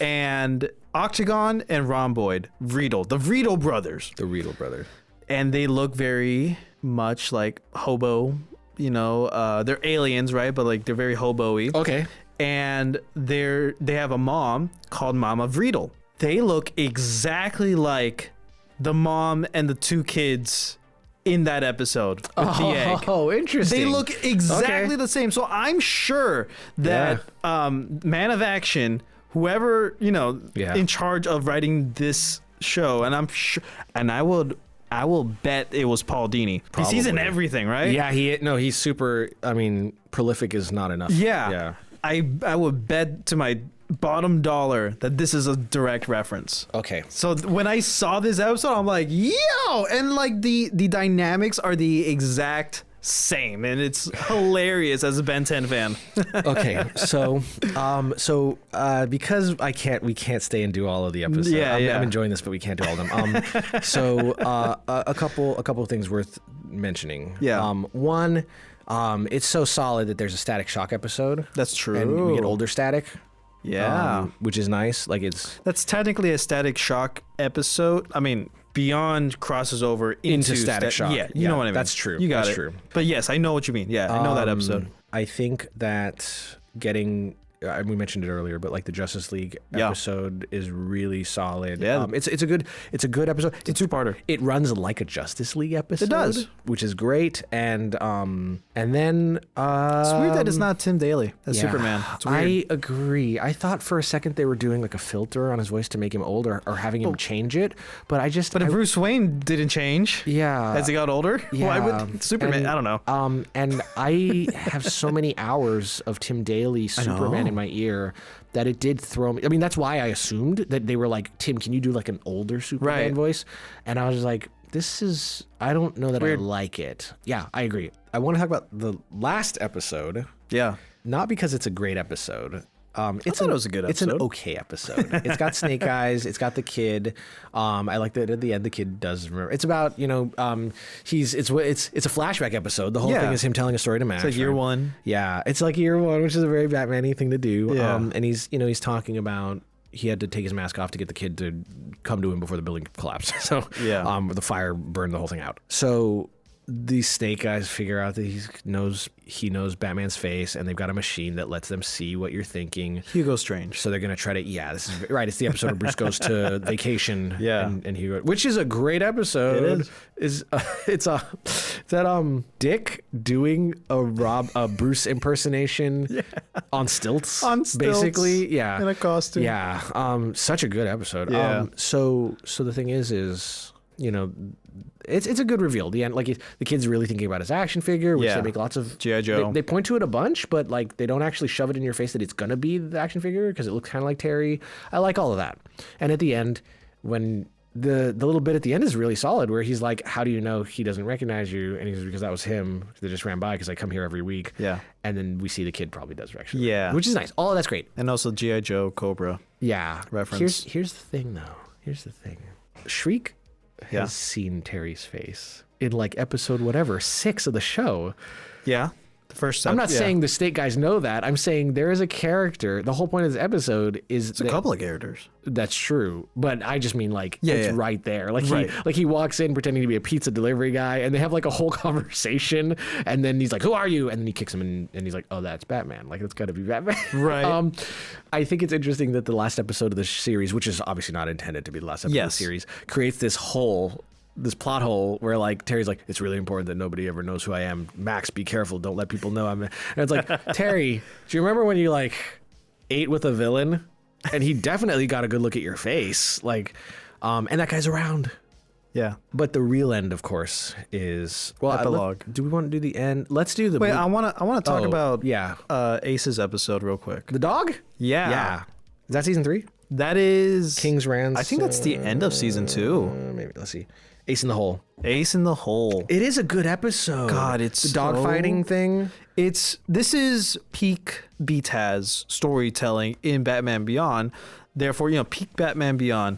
and Octagon and Rhomboid. The Vreedle brothers. The Vreedle brothers. And they look very much like hobo, you know, they're aliens, right? But like they're very hobo-y. Okay. And they have a mom called Mama Vreedle. They look exactly like the mom and the two kids in that episode with the egg. Oh, interesting. They look exactly the same. So I'm sure that Man of Action, whoever, you know, in charge of writing this show, and I'm sure, and I will bet it was Paul Dini. Because he's in everything, right? Yeah, he's super, I mean, prolific is not enough. Yeah. I would bet to my bottom dollar that this is a direct reference. Okay. So when I saw this episode, I'm like, yo! And like the dynamics are the exact same, and it's hilarious as a Ben 10 fan. Okay, so because we can't stay and do all of the episodes. I'm enjoying this, but we can't do all of them. So a couple of things worth mentioning. Yeah. One, it's so solid that there's a Static Shock episode. That's true. And we get older Static. Yeah. Which is nice. Like that's technically a Static Shock episode. I mean, Beyond crosses over into Static Shock. Yeah, you know what I mean. That's true. You got that's it. True. But yes, I know what you mean. Yeah, I know that episode. I think that getting we mentioned it earlier, but like the Justice League episode is really solid. Yeah, it's a good episode. It's a two-parter. It runs like a Justice League episode. It does, which is great. And then it's weird that it's not Tim Daly as Superman. It's weird. I agree. I thought for a second they were doing like a filter on his voice to make him old or having him change it, but if Bruce Wayne didn't change, as he got older, why would Superman? I don't know. And I have so many hours of Tim Daly Superman in my ear that it did throw me. I mean, that's why I assumed that they were like, Tim, can you do like an older Superman voice? And I was like, I don't know that I like it. Yeah, I agree. I want to talk about the last episode. Yeah. Not because it's a great episode. I thought it was a good episode. It's an okay episode. It's got Snake Eyes. It's got the kid. I like that at the end the kid does remember. It's about it's a flashback episode. The whole thing is him telling a story to Max. It's like year one. Yeah, it's like year one, which is a very Batman-y thing to do. Yeah. And he's talking about he had to take his mask off to get the kid to come to him before the building collapsed. So the fire burned the whole thing out. So these Snake Eyes figure out that he knows Batman's face, and they've got a machine that lets them see what you're thinking. Hugo Strange. So they're gonna try to. Yeah, this is right. It's the episode where Bruce goes to vacation. And Hugo, which is a great episode. It is. It's that Dick doing a Bruce impersonation on stilts. Basically. Yeah. In a costume. Yeah. Such a good episode. Yeah. So the thing is it's a good reveal. The end, like the kid's really thinking about his action figure, which they make lots of G.I. Joe. They point to it a bunch, but like they don't actually shove it in your face that it's gonna be the action figure because it looks kind of like Terry. I like all of that. And at the end, when the little bit at the end is really solid, where he's like, "How do you know he doesn't recognize you?" And he's because that was him. They just ran by because I come here every week. Yeah. And then we see the kid probably does recognize. Yeah. Which is nice. All of that's great. And also G.I. Joe Cobra. Yeah. Reference. Here's the thing, though. Here's the thing. Shriek has seen Terry's face in like episode whatever 6 of the show. Yeah. The first I'm not saying the state guys know that. I'm saying there is a character. The whole point of this episode is it's a couple of characters. That's true, but I just mean like it's right there. Like he walks in pretending to be a pizza delivery guy, and they have like a whole conversation, and then he's like, "Who are you?" And then he kicks him, and he's like, "Oh, that's Batman. Like it's got to be Batman." Right. I think it's interesting that the last episode of the series, which is obviously not intended to be the last episode of the series, creates this plot hole where like Terry's like, it's really important that nobody ever knows who I am. Max, be careful. Don't let people know I'm. And it's like, Terry, do you remember when you like ate with a villain and he definitely got a good look at your face? Like, and that guy's around. Yeah. But the real end, of course, is epilogue. Do we want to do the end? Let's do the. Wait, I want to talk about Ace's episode real quick. The dog? Yeah. Yeah. Is that season 3? That is King's Ransom. I think that's the end of season 2. Maybe. Let's see. Ace in the Hole. Ace in the Hole. It is a good episode. God, it's the dog fighting thing. This is peak BTAS storytelling in Batman Beyond. Therefore, peak Batman Beyond,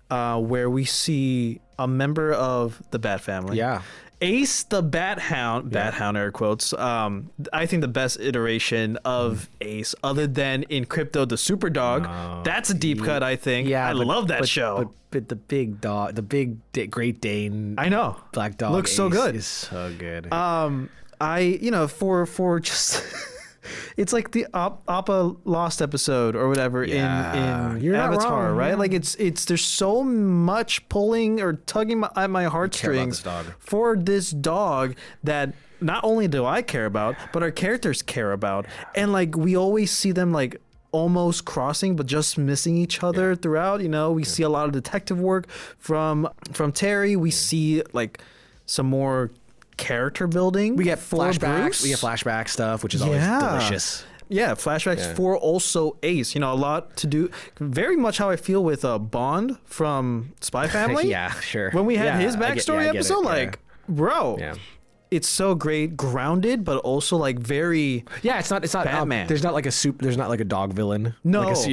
where we see a member of the Bat family. Yeah. Ace the Bat Hound, air quotes. I think the best iteration of Ace, other than in Crypto the Super Dog. That's a deep cut, I think. Yeah, I love that show. But the big dog, the big Great Dane. I know. Black Dog looks Ace so good. Is so good. For just. It's like the Appa Lost episode or whatever in Avatar, right? Like it's there's so much pulling or tugging at my heartstrings for this dog that not only do I care about, but our characters care about, and like we always see them like almost crossing but just missing each other throughout. We see a lot of detective work from Terry. We see like some more character building. We get flashbacks. Bruce. We get flashback stuff, which is always delicious. Yeah, flashbacks for also Ace. A lot to do. Very much how I feel with Bond from Spy Family. Yeah, sure. When we had his backstory episode, bro. Yeah. It's so great, grounded, but also like very. Yeah, it's not Batman. There's not like a dog villain. No, like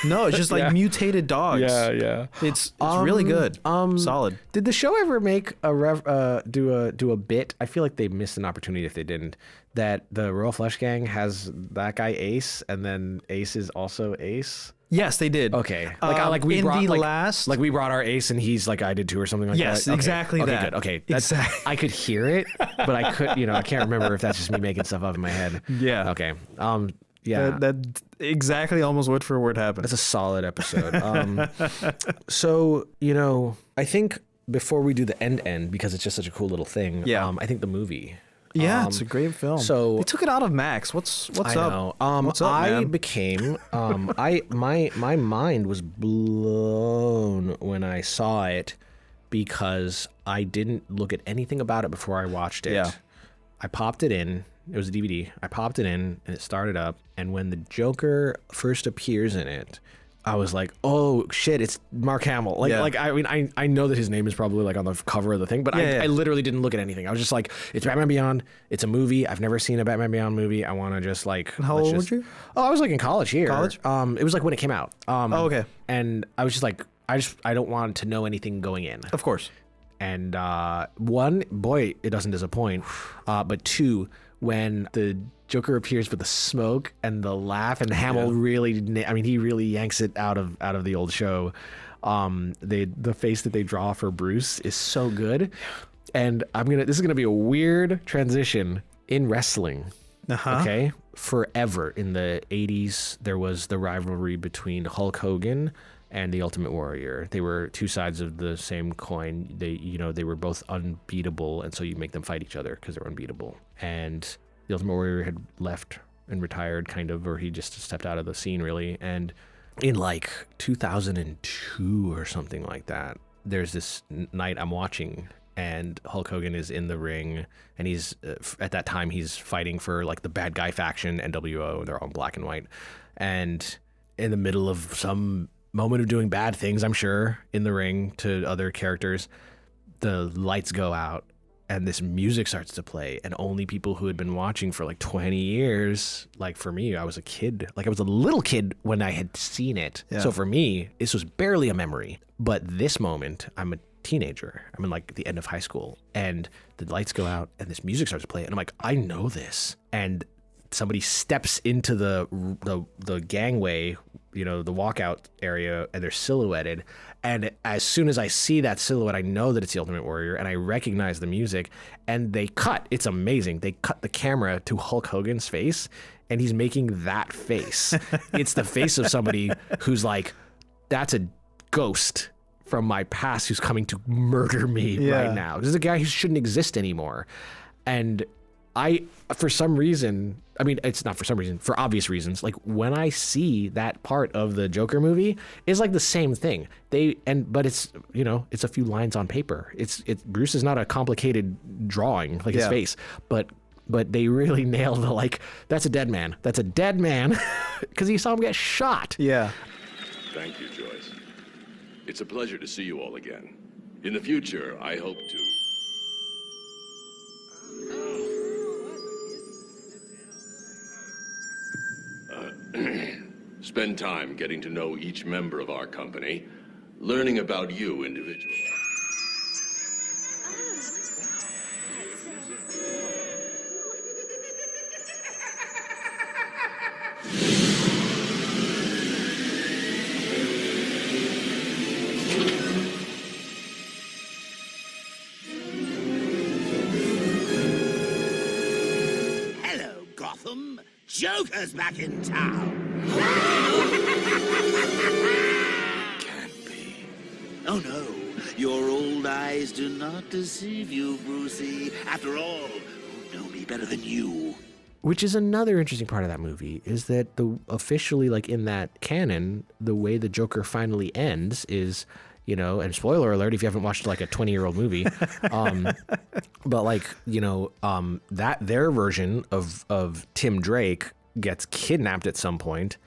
no, it's just like mutated dogs. Yeah. It's really good. Solid. Did the show ever make do a bit? I feel like they missed an opportunity if they didn't. That the Royal Flush Gang has that guy Ace, and then Ace is also Ace. Yes, they did. Okay, we brought our Ace, and he's like I did too, or something like that. Yes, exactly okay, that. Good. Okay, exactly. I could hear it, but I can't remember if that's just me making stuff up in my head. Yeah. Okay. Yeah. That exactly almost word for word happened. That's a solid episode. So I think before we do the end because it's just such a cool little thing. Yeah. I think the movie. Yeah, it's a great film. So they took it out of Max. What's up? What's up, man? I became my mind was blown when I saw it because I didn't look at anything about it before I watched it. Yeah. I popped it in. It was a DVD. I popped it in and it started up. And when the Joker first appears in it, I was like, oh shit, it's Mark Hamill. I know that his name is probably like on the cover of the thing, but I literally didn't look at anything. I was just like, it's Batman Beyond. It's a movie. I've never seen a Batman Beyond movie. I want to just like. How old were you? Oh, I was like in college here. College? It was like when it came out. Okay. And I was just like, I don't want to know anything going in. Of course. And one, boy, it doesn't disappoint. But two, when the Joker appears with the smoke and the laugh, and Hamill really yanks it out of the old show. The face that they draw for Bruce is so good. And this is gonna be a weird transition in wrestling. Okay, forever in the 80s there was the rivalry between Hulk Hogan and the Ultimate Warrior. They were two sides of the same coin. They were both unbeatable, and so you make them fight each other because they're unbeatable. And the Ultimate Warrior had left and retired, kind of, or he just stepped out of the scene, really. And in like 2002 or something like that, there's this night I'm watching, and Hulk Hogan is in the ring, and he's at that time he's fighting for like the bad guy faction, NWO, and they're all in black and white. And in the middle of some moment of doing bad things, I'm sure, in the ring to other characters, the lights go out, and this music starts to play, and only people who had been watching for like 20 years, like for me, I was a kid, like I was a little kid when I had seen it. Yeah. So for me, this was barely a memory. But this moment, I'm a teenager. I'm in like the end of high school, and the lights go out and this music starts to play, and I'm like, I know this. And somebody steps into the gangway, you know, the walkout area, and they're silhouetted. And as soon as I see that silhouette, I know that it's the Ultimate Warrior, and I recognize the music. And they cut. It's amazing. They cut the camera to Hulk Hogan's face, and he's making that face. It's the face of somebody who's like, that's a ghost from my past who's coming to murder me right now. This is a guy who shouldn't exist anymore. And I, for some reason, I mean, it's not for some reason, for obvious reasons, like when I see that part of the Joker movie, it's like the same thing. But it's, you know, it's a few lines on paper. Bruce is not a complicated drawing, like his face, but they really nail the, like, that's a dead man. That's a dead man, because you saw him get shot. Yeah. Thank you, Joyce. It's a pleasure to see you all again. In the future, I hope to... spend time getting to know each member of our company, learning about you individually. Hello, Gotham. Joker's back in town. Can't be. Oh no, your old eyes do not deceive you, Brucey. After all, who know me better than you? Which is another interesting part of that movie, is that officially, like in that canon, the way the Joker finally ends is, you know, and spoiler alert if you haven't watched like a 20-year-old movie, but like, you know, that their version of Tim Drake gets kidnapped at some point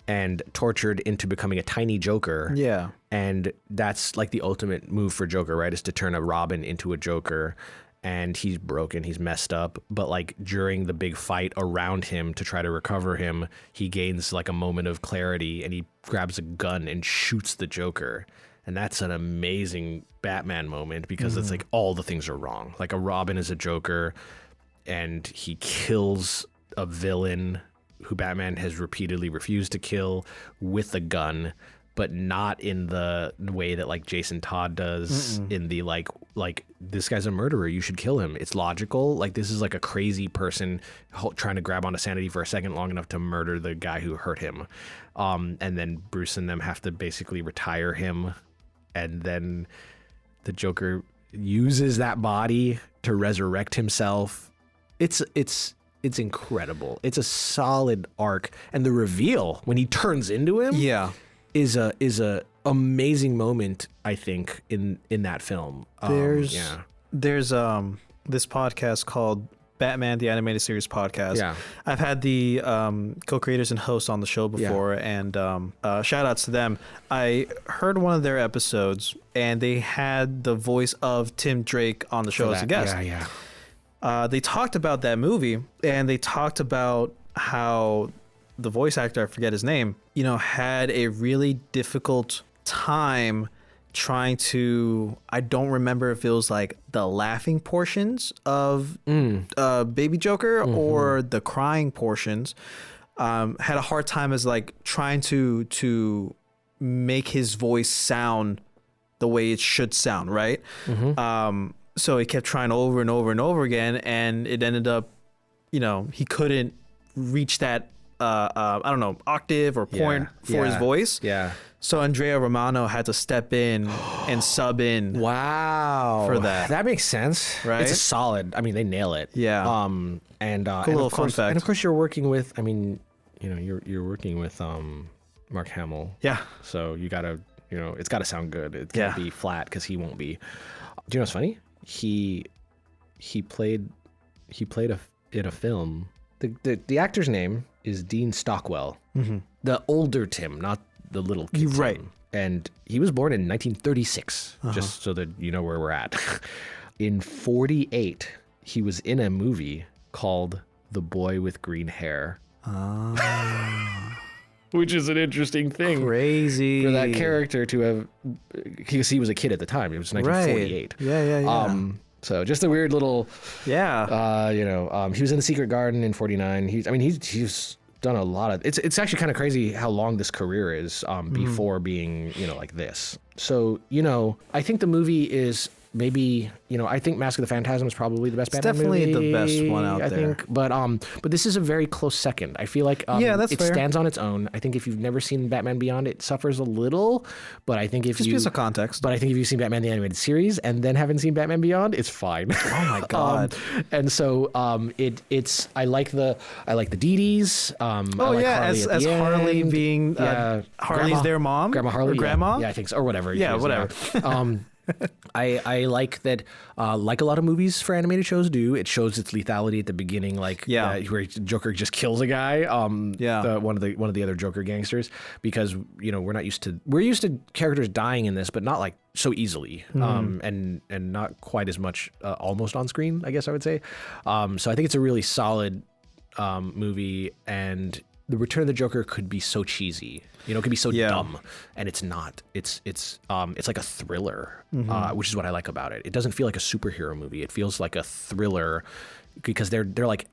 and tortured into becoming a tiny Joker. Yeah. And that's like the ultimate move for Joker, right? Is to turn a Robin into a Joker. And he's broken, he's messed up. But like during the big fight around him to try to recover him, he gains like a moment of clarity and he grabs a gun and shoots the Joker. And that's an amazing Batman moment because it's like all the things are wrong. Like a Robin is a Joker and he kills a villain who Batman has repeatedly refused to kill with a gun, but not in the way that like Jason Todd does in the like this guy's a murderer, you should kill him. It's logical. Like this is like a crazy person trying to grab onto sanity for a second long enough to murder the guy who hurt him. And then Bruce and them have to basically retire him. And then the Joker uses that body to resurrect himself. It's incredible. It's a solid arc. And the reveal when he turns into him is a amazing moment, I think, in that film. There's this podcast called Batman the Animated Series podcast. Yeah. I've had the co-creators and hosts on the show before, and shout outs to them. I heard one of their episodes and they had the voice of Tim Drake on the show as a guest. They talked about that movie, and they talked about how the voice actor, I forget his name, you know, had a really difficult time trying to, I don't remember if it was like the laughing portions of Baby Joker or the crying portions. Had a hard time as like trying to make his voice sound the way it should sound, right? So he kept trying over and over and over again, and it ended up, you know, he couldn't reach that I don't know, octave or point for his voice. So Andrea Romano had to step in and sub in. For that. That makes sense. Right? It's a solid. I mean, they nail it. Cool little fun fact. And of course, you're working with. I mean, you know, you're working with Mark Hamill. Yeah. So you gotta, you know, it's gotta sound good. It can't be flat because he won't be. Do you know what's funny? He played in a film. The actor's name is Dean Stockwell. The older Tim, not the little kid. Right. And he was born in 1936, just so that you know where we're at. In 1948, he was in a movie called The Boy with Green Hair. Which is an interesting thing. Crazy. For that character to have, because he was a kid at the time. It was 1948. Right. Yeah. So just a weird little, he was in The Secret Garden in 1949. He's done a lot of, it's actually kind of crazy how long this career is before being, like this. So, I think the movie is maybe, I think Mask of the Phantasm is probably the best Batman movie. Definitely the best one out there. I think, but this is a very close second. I feel like that's fair. Stands on its own. I think if you've never seen Batman Beyond, it suffers a little, but I think if just piece of context. But I think if you've seen Batman the Animated Series and then haven't seen Batman Beyond, it's fine. Oh my god! And so it's I like the Dee-Dees. As Harley being Harley's their mom, Grandma Harley, or Grandma. Yeah, I think so, or whatever. Yeah, whatever. I like that, like a lot of movies for animated shows do, it shows its lethality at the beginning, where Joker just kills a guy, one of the other Joker gangsters, because we're used to characters dying in this, but not like so easily, and not quite as much almost on screen, I guess I would say. So I think it's a really solid movie, and the Return of the Joker could be so cheesy. It could be so dumb, and it's not. It's like a thriller, which is what I like about it. It doesn't feel like a superhero movie. It feels like a thriller, because they're like,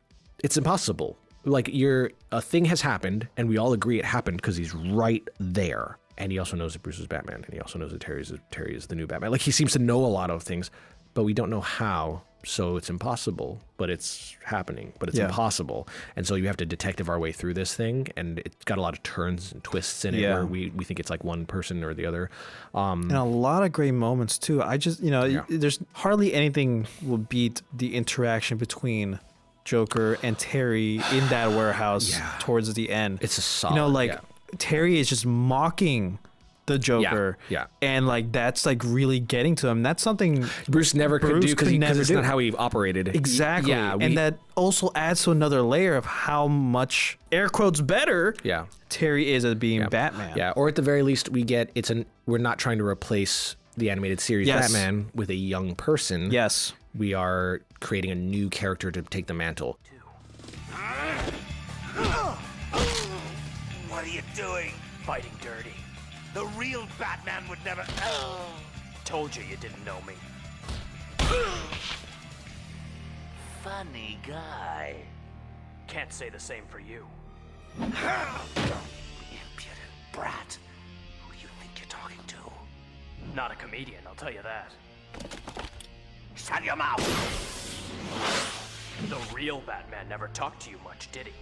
it's impossible. Like a thing has happened, and we all agree it happened because he's right there, and he also knows that Bruce is Batman, and he also knows that Terry is the new Batman. Like, he seems to know a lot of things, but we don't know how. So it's impossible, but it's happening, but it's impossible. And so you have to detective our way through this thing, and it's got a lot of turns and twists in it where we think it's like one person or the other. And a lot of great moments too. I just, there's hardly anything will beat the interaction between Joker and Terry in that warehouse towards the end. It's a solid, Terry is just mocking the Joker, and like that's like really getting to him. That's something Bruce never could do because it's not how he operated. Exactly, and that also adds to another layer of how much air quotes better Terry is at being Batman. Yeah, or at the very least, we're not trying to replace the animated series Batman with a young person. Yes, we are creating a new character to take the mantle. What are you doing? Fighting dirty. The real Batman would never... Told you didn't know me. Funny guy. Can't say the same for you. Impudent brat. Who do you think you're talking to? Not a comedian, I'll tell you that. Shut your mouth! The real Batman never talked to you much, did he?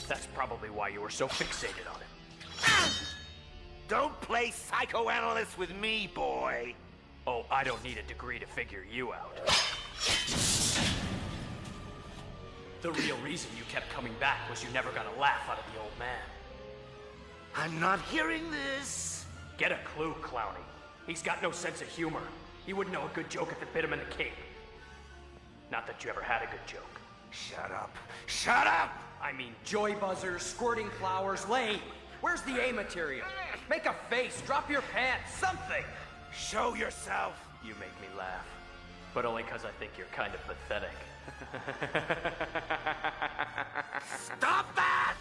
That's probably why you were so fixated on him. Don't play psychoanalyst with me, boy. Oh, I don't need a degree to figure you out. The real reason you kept coming back was you never got a laugh out of the old man. I'm not hearing this. Get a clue, Clowny. He's got no sense of humor. He wouldn't know a good joke if it bit him in the cape. Not that you ever had a good joke. Shut up. Shut up! I mean, joy buzzers, squirting flowers, lame. Where's the A material? Make a face, drop your pants, something! Show yourself! You make me laugh. But only because I think you're kind of pathetic. Stop that!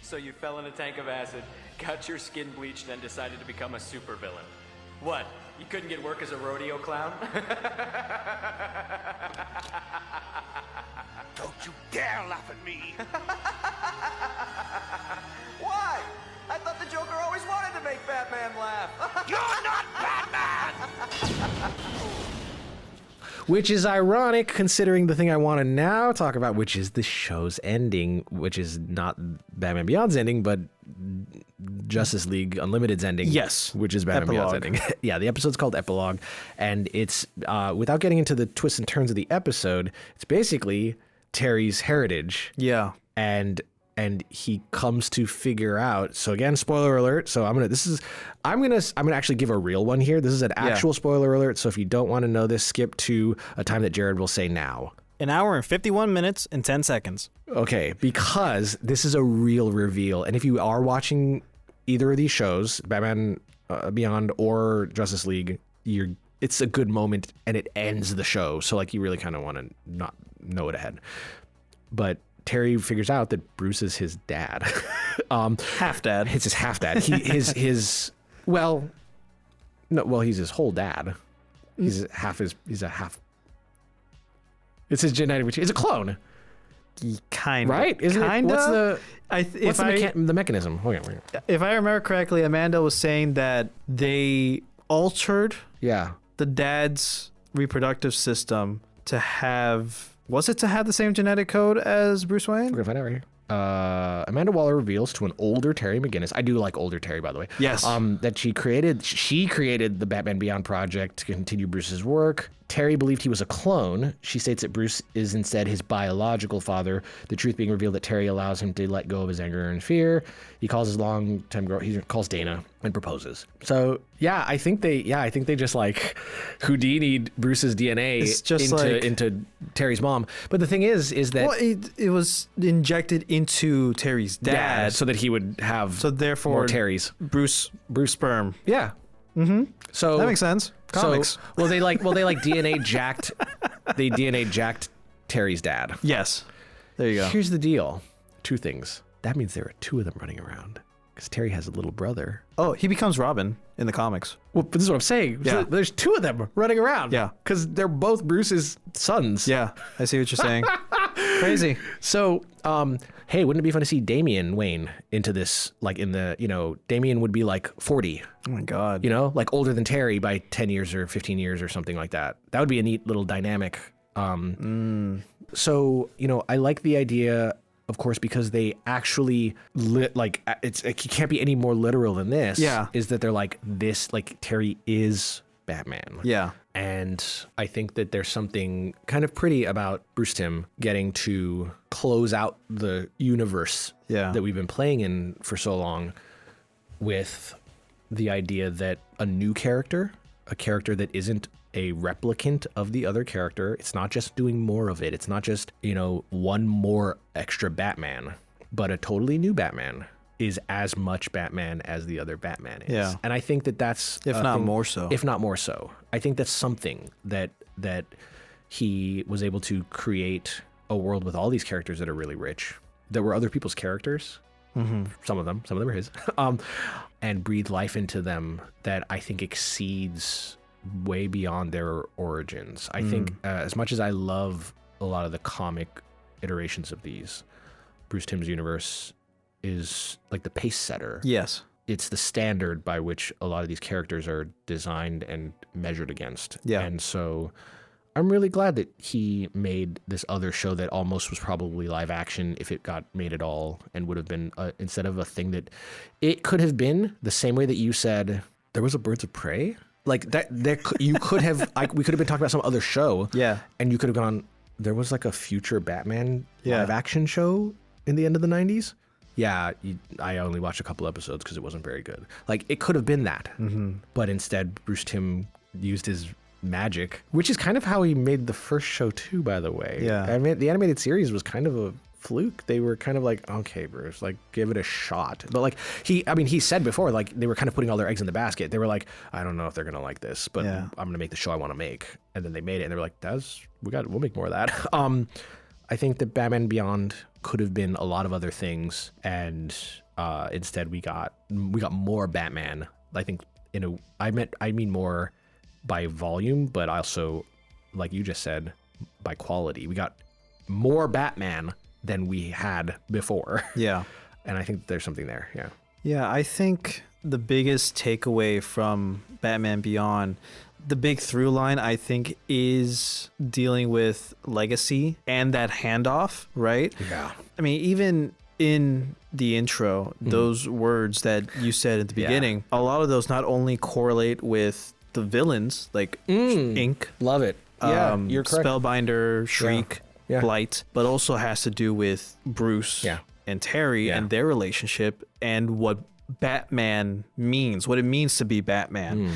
So you fell in a tank of acid, got your skin bleached, and decided to become a supervillain. What? You couldn't get work as a rodeo clown? Don't you dare laugh at me! Why? I thought the Joker always wanted to make Batman laugh. You're not Batman! Which is ironic, considering the thing I want to now talk about, which is the show's ending, which is not Batman Beyond's ending, but Justice League Unlimited's ending. Yes. Which is Batman Beyond's ending. Yeah, the episode's called Epilogue, and it's, without getting into the twists and turns of the episode, it's basically Terry's heritage. Yeah. And he comes to figure out. So again, spoiler alert. So I'm gonna actually give a real one here. This is an actual spoiler alert. So if you don't want to know this, skip to a time that Jared will say now. An hour and 51 minutes and 10 seconds. Okay, because this is a real reveal. And if you are watching either of these shows, Batman Beyond or Justice League, it's a good moment and it ends the show. So like you really kind of want to not know it ahead. But Terry figures out that Bruce is his dad. Half dad. It's his half dad. He's his whole dad. He's a half. It's his genetic material. It's a clone. Kind of. Right? Isn't it? What's the mechanism? Okay. If I remember correctly, Amanda was saying that they altered the dad's reproductive system to have... Was it to have the same genetic code as Bruce Wayne? We're going to find out right here. Amanda Waller reveals to an older Terry McGinnis, I do like older Terry, by the way. Yes. That she created the Batman Beyond project to continue Bruce's work. Terry believed he was a clone. She states that Bruce is instead his biological father, the truth being revealed that Terry allows him to let go of his anger and fear. He calls his longtime girl, he calls Dana and proposes. So I think they just like Houdini'd Bruce's DNA into Terry's mom. But the thing is that it was injected into Terry's dad so that he would have therefore more Terrys. Bruce sperm. Yeah. Mm-hmm. So that makes sense. Comics. They DNA jacked Terry's dad. Yes. There you go. Here's the deal. Two things. That means there are two of them running around because Terry has a little brother. Oh, he becomes Robin in the comics. Well, but this is what I'm saying. Yeah. So there's two of them running around. Yeah. Because they're both Bruce's sons. Yeah. I see what you're saying. Crazy. So, hey, wouldn't it be fun to see Damian Wayne into this? Like Damian would be like 40. Oh my God. Like older than Terry by 10 years or 15 years or something like that. That would be a neat little dynamic. So, I like the idea, of course, because they actually it can't be any more literal than this. Yeah. Is that they're like this, like Terry is Batman. Yeah. And I think that there's something kind of pretty about Bruce Timm getting to close out the universe that we've been playing in for so long with the idea that a new character, a character that isn't a replicant of the other character, it's not just doing more of it. It's not just, one more extra Batman, but a totally new Batman is as much Batman as the other Batman is. Yeah. And I think that that's... If not more so. I think that's something that he was able to create a world with all these characters that are really rich, that were other people's characters. Mm-hmm. Some of them are his. And breathe life into them that I think exceeds way beyond their origins. I think as much as I love a lot of the comic iterations of these, Bruce Timm's universe is like the pace setter. Yes. It's the standard by which a lot of these characters are designed and measured against. Yeah. And so I'm really glad that he made this other show that almost was probably live action if it got made at all, and would have been instead of a thing that it could have been the same way that you said there was a Birds of Prey. Like that, you could have. We could have been talking about some other show. Yeah. And you could have gone. There was like a future Batman live action show in the end of the 90s. Yeah, I only watched a couple episodes because it wasn't very good. Like it could have been that, but instead Bruce Timm used his magic, which is kind of how he made the first show too. By the way, I mean the animated series was kind of a fluke. They were kind of like, okay, Bruce, like give it a shot. But like he said before, like they were kind of putting all their eggs in the basket. They were like, I don't know if they're gonna like this, but I'm gonna make the show I want to make. And then they made it, and they were like, we'll make more of that. I think that Batman Beyond could have been a lot of other things, and instead we got more Batman. I think I mean more by volume, but also, like you just said, by quality. We got more Batman than we had before. Yeah. And I think there's something there. Yeah. Yeah, I think the biggest takeaway from Batman Beyond, the big through line, I think, is dealing with legacy and that handoff, right? Yeah. I mean, even in the intro, those words that you said at the beginning, a lot of those not only correlate with the villains, like Ink. Love it. Yeah, you're correct. Spellbinder, Shriek, Blight, but also has to do with Bruce and Terry and their relationship and what Batman means, what it means to be Batman.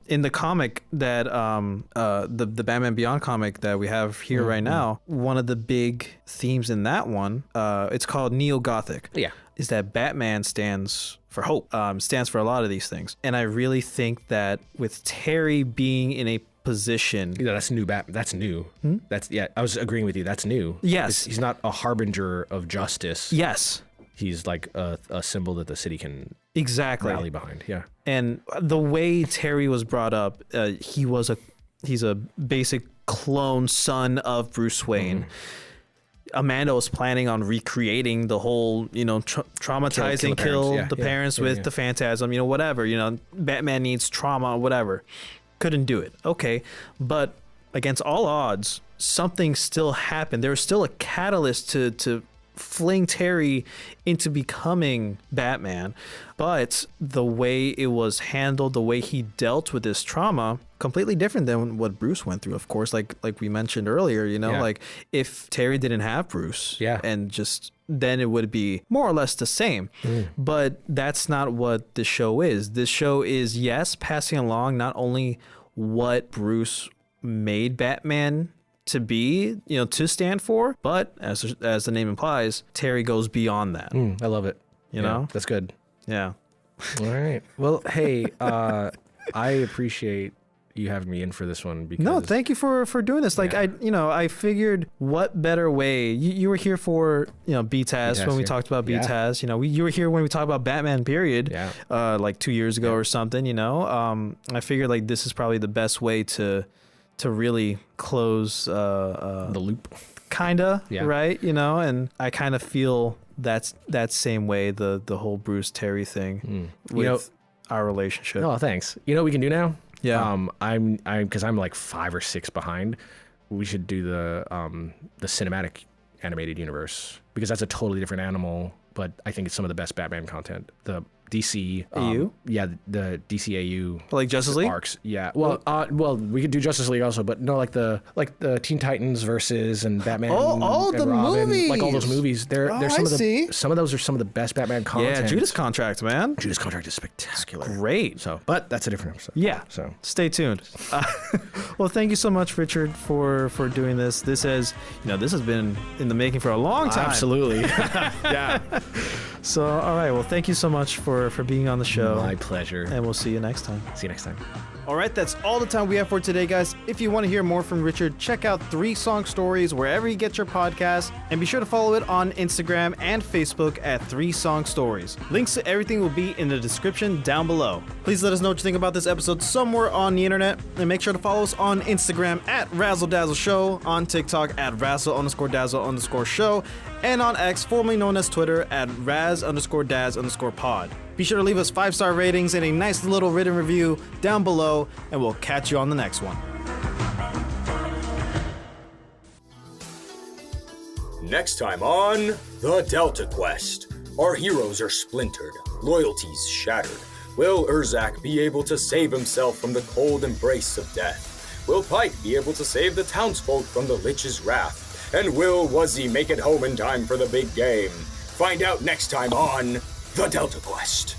In the comic that the Batman Beyond comic that we have here right now, one of the big themes in that one, it's called Neo-Gothic. Yeah. Is that Batman stands for hope, stands for a lot of these things. And I really think that with Terry being in a position. Yeah, that's new. That's new. That's I was agreeing with you. That's new. Yes. He's not a harbinger of justice. Yes. He's like a symbol that the city can rally behind. Yeah. And the way Terry was brought up, he's a basic clone son of Bruce Wayne. Amanda was planning on recreating the whole, traumatizing, kill the parents with the phantasm, whatever. Batman needs trauma, whatever. Couldn't do it. Okay. But against all odds, something still happened. There was still a catalyst to fling Terry into becoming Batman. But the way it was handled, the way he dealt with this trauma, completely different than what Bruce went through, of course, like we mentioned earlier, like if Terry didn't have Bruce and just then it would be more or less the same. But that's not what the show is. This show is, yes, passing along not only what Bruce made Batman to be, to stand for, but as the name implies, Terry goes beyond that. I love it. You know? That's good. Yeah. All right. Well, hey, I appreciate you having me in for this one. Because no, thank you for doing this. Like I figured what better way. You were here for BTAS when we talked about BTAS. You were here when we talked about Batman period. Like 2 years ago or something. I figured like this is probably the best way to really close the loop, kinda, right? And I kind of feel that same way, the whole Bruce Terry thing with our relationship. Oh, thanks. You know what we can do now? Yeah. I'm because I'm like 5 or 6 behind. We should do the cinematic animated universe, because that's a totally different animal, but I think it's some of the best Batman content. The DC AU? The DCAU like Justice League arcs. Yeah. Well, we could do Justice League also, but no, like the Teen Titans versus and Batman. Oh, and the Robin, movies. like all those movies. They're some of those are some of the best Batman content. Yeah, Judas Contract, man. Judas Contract is spectacular. Great. So, but that's a different episode. Yeah. So stay tuned. Well, thank you so much, Richard, for doing this. This has been in the making for a long time. Absolutely. Yeah. So, all right. Well, thank you so much for being on the show. My pleasure. And we'll see you next time. See you next time. All right, that's all the time we have for today, guys. If you want to hear more from Richard, check out 3 Song Stories wherever you get your podcasts, and be sure to follow it on Instagram and Facebook at 3 Song Stories. Links to everything will be in the description down below. Please let us know what you think about this episode somewhere on the internet, and make sure to follow us on Instagram at Razzle Dazzle Show, on TikTok at Razzle_Dazzle_Show, and on X, formerly known as Twitter, at Raz_Daz_Pod. Be sure to leave us 5-star ratings and a nice little written review down below, and we'll catch you on the next one. Next time on The Delta Quest. Our heroes are splintered, loyalties shattered. Will Urzak be able to save himself from the cold embrace of death? Will Pike be able to save the townsfolk from the Lich's wrath? And will Wuzzy make it home in time for the big game? Find out next time on The Delta Quest.